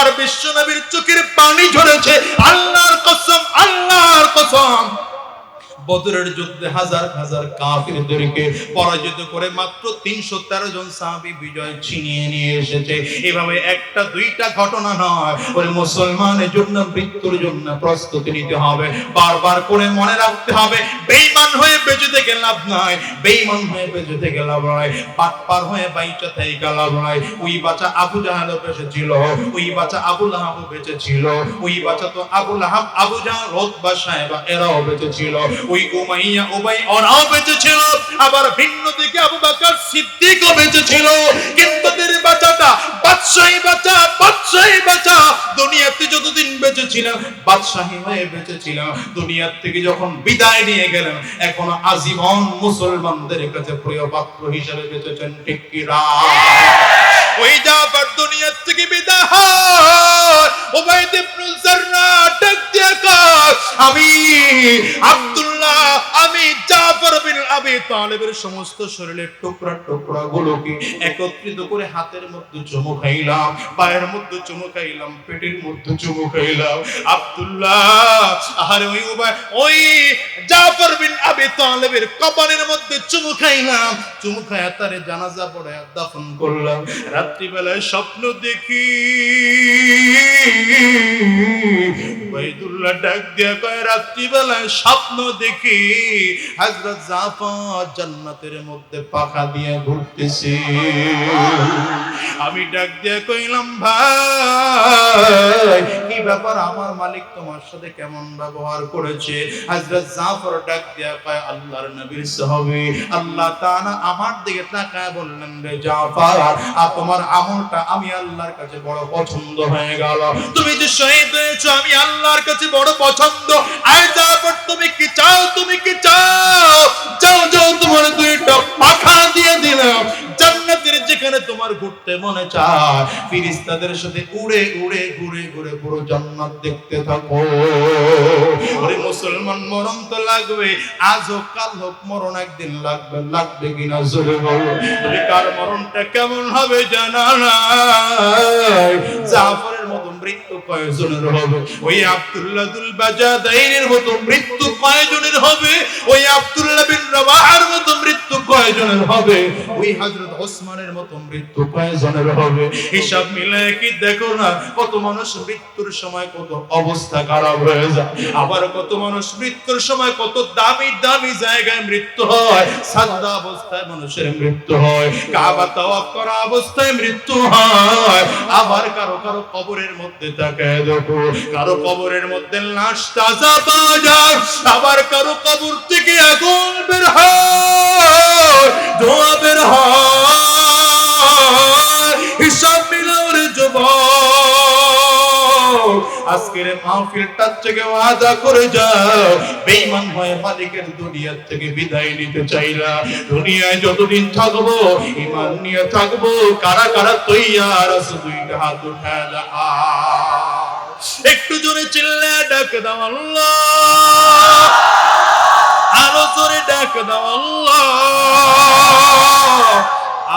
আর বিশ্বনবীর চোখের পানি ঝরেছে। আল্লাহর কসম, আল্লাহর কসম, বদরের যুদ্ধে হাজার হাজার কাফিরদেরকে পরাজিত করে মাত্র 313 জন সাহাবী বিজয় ছিনিয়ে নিয়ে এসেছে। এভাবে একটা দুইটা ঘটনা নয়, ওই মুসলমানের জন্য মৃত্যুর জন্য প্রস্তুতি নিতে হবে। বারবার করে মনে রাখতে হবে বেঈমান হয়ে বেঁচে থেকে লাভ নাই, বেঈমান হয়ে বেঁচে থেকে লাভ নাই, পাটপার হয়ে বাইচা থেকে লাভ নাই। ওই বাচ্চা আবু জাহেল বেঁচে ছিল, ওই বাচ্চা আবু লাহাব বেঁচে ছিল, ওই বাচ্চা তো আবু লাহাব, আবু জাহেল, উতবা, সাইবা এরাও বেঁচে ছিল, ওই উমাইয়া, উবাই ওরাও বেঁচে ছিল, আবার ভিন্ন দিকে আবু বকর সিদ্দিকও বেঁচে ছিল। কিন্তু তাদের বাচ্চাটা বাদশাহী বাচ্চা, বাদশাহী বাচ্চা দুনিয়াতে যতদিন বেঁচে ছিল বাদশাহী হয়ে বেঁচে ছিল, দুনিয়া থেকে যখন বিদায় নিয়ে গেলেন এখন আজীবন মুসলমানদের কাছে প্রিয় পাত্র হিসেবে বেঁচেছেন, ঠিক কি না? ওই জাফর দুনিয়া থেকে বিদায় হয়, উবাইদ ইবনে জাররাহ ডাক দিয়ে কয়, আমি আব্দুল্লাহ, আমি জাফর বিন আবি তালেবের সমস্ত শরীরের টুকরা টুকরা গুলোকে একত্রিত করে হাতের মধ্যে চুমু খাইলাম, পায়ের মধ্যে চুমু খাইলাম, পেটের মধ্যে চুমু খাইলাম। আব্দুল্লাহ আরে ওই জাফর বিন আবি তালেবের কপালের মধ্যে চুমু খাইলাম, চুমু খায়া তারে জানাজা পড়ে দাফন করলাম। রাত্রিবেলায় স্বপ্ন দেখি, উবাইদুল্লাহ ডাক দিয়া কয়, রাত্রিবেলায় স্বপ্ন দেখি হযরত জাফর জান্নাতের মধ্যে পাখা দিয়ে ঘুরতেছে। আমি ডাক দিয়া কইলাম, ভাই কি ব্যাপার, আমার মালিক তোমার সাথে কেমন ব্যবহার করেছে? হযরত জাফর ডাক দিয়া কয়, আল্লাহর নবীর সাহাবী, আল্লাহ তাআলা আমার দিকে তাকায় বললেন, রে জাফর, আর তোমার আমলটা আমি আল্লাহর কাছে বড় পছন্দ হয়ে গেল। তুমি যে শহীদ হয়েছো আমি আল্লাহর কাছে বড় পছন্দ। আয় জাফর, তুমি কি চাও, তুমি কি চাও? যাও যাও, তোমার দুইটা পাখা দিয়ে দিলাম, জান্নাতের যেখানে তোমার ঘুরতে মনে চায় ফেরেশতাদের সাথে উড়ে উড়ে ঘুরে ঘুরে পুরো জান্নাত দেখতে থাকো। ওরে মুসলমান, মরণ তো লাগবে, আজ হোক কাল হোক মরণ একদিন লাগবে, লাগবে কিনা জোরে বলো। কার মরণটা কেমন হবে জানা নাই। জাফরের মতন মৃত্যু কয়জনের হবে? ওই আব্দুল্লাহ দুল বাজাদাইনের মতো মৃত্যু কয়জনের হবে? ওই আব্দুল্লাহ বিন রাওয়াহার মতো মৃত্যু কয়জনের হবে? ওই হযরত ওসমানের মতো মৃত্যু কয়জনের হবে? হিসাব মিলায় কি দেখো না, কত মানুষ মৃত্যুর সময় কত অবস্থা খারাপ হয়ে যায়, আবার কত মানুষ মৃত্যুর সময় কত দামি দামি জায়গায় মৃত্যু হয়, সাজদা অবস্থায় মানুষের মৃত্যু হয়, কাবা তাওয়াফ করা অবস্থায় মৃত্যু হয়, আবার কারো কারো কবরের মধ্যে তাকায় দেখো, কারো কবরের মধ্যে লাশ তাজা পাওয়া যায়, আবার কারো কবর থেকে আগুন বের হয়, ধোঁয়া বের হয়। হিসাব মিলাও রে যুবক, আজকের মাহফিলটা থেকে ওয়াদা করে যাও, বেঈমান হয়ে মালিকের দুনিয়া থেকে বিদায় নিতে চাইলা, দুনিয়ায় যতদিন থাকবো ঈমান নিয়ে থাকবো। কারা কারা তৈয়ার আছে? দুইটা হাত উঠায় দেখা, একটু জোরে চিল্লায় ডাক দাও আল্লাহ, আরো জোরে ডাক দাও আল্লাহ,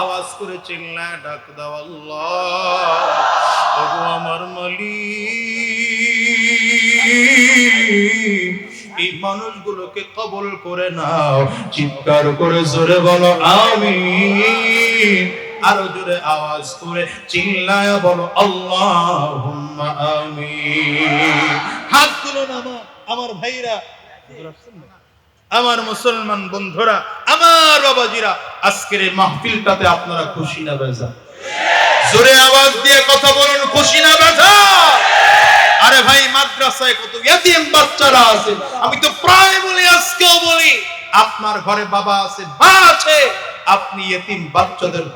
আওয়াজ করে চিল্লায় ডাক দাও আল্লাহ। ওগো আমার মালিক, এই মানুষগুলোকে কবুল করে নাও। চিৎকার করে জোরে বলো আমিন, আরো জোরে আওয়াজ করে চিল্লায়া বলো আল্লাহুম্মা আমিন। হাত তুলুন আমার ভাইরা, আমার মুসলমান বন্ধুরা, আমার বাবাজিরা, আজকের এই মাহফিলটাতে আপনারা খুশি না বেজা? জোরে আওয়াজ দিয়ে কথা বলুন, খুশি না বেজা? আরে ভাই, মাদ্রাসায় কত ইয়াতীম বাচ্চারা আছে, আমি তো প্রায় বলি, আজকেও বলি, আপনার ঘরে বাবা আছে, মা আছে, আপনি ইয়াতীম বাচ্চাদের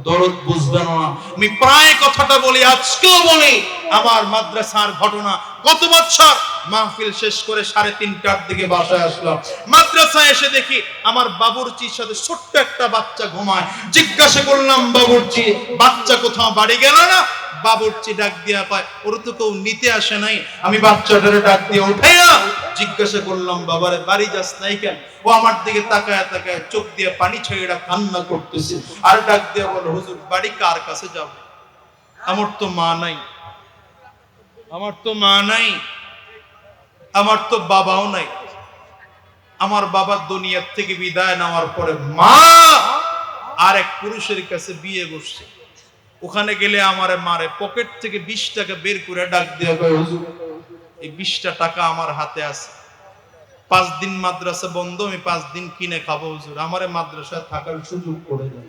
দরদ বুঝবেন না। আমি প্রায় কথাটা বলি, আজকেও বলি, আমার মাদ্রাসার ঘটনা। গত বছর মাহফিল শেষ করে 3:30টার দিকে বাসায় আসলাম, মাদ্রাসায় এসে দেখি আমার বাবুর্চির সাথে ছোট্ট একটা বাচ্চা ঘুমায়। জিজ্ঞাসা করলাম, বাবুর্চি, বাচ্চা কোথাও বাড়ি গেল না? বাবুর্চি ডাক দিয়া কয়, ওর তো কেউ নিতে আসে নাই। আমি বাচ্চাটারে ডাক দিয়ে উঠাইয়া জিজ্ঞাসা করলাম, বাবারে বাড়ি যাস নাই কেন? ও আমার দিকে তাকায় তাকায় চোখ দিয়ে পানি ছড়িয়ে কান্না করতেছে, আর ডাক দিয়ে বলে, হুজুর বাড়ি কার কাছে যাব? আমার তো মা নাই, আমার তো মা নাই, আমার তো বাবাও নাই। আমার বাবা দুনিয়ার থেকে বিদায় নেওয়ার পরে মা আর এক পুরুষের কাছে বিয়ে বসছে, ওখানে গেলে আমারে মারে। পকেট থেকে 20 টাকা বের করে ডাক দিয়ে কয়, হুজুর এই 20টা টাকা আমার হাতে আছে, 5 দিন মাদ্রাসা বন্ধ, আমি 5 দিন কিনে খাবো, হুজুর আমারে মাদ্রাসায় থাকার সুযোগ করে দেন।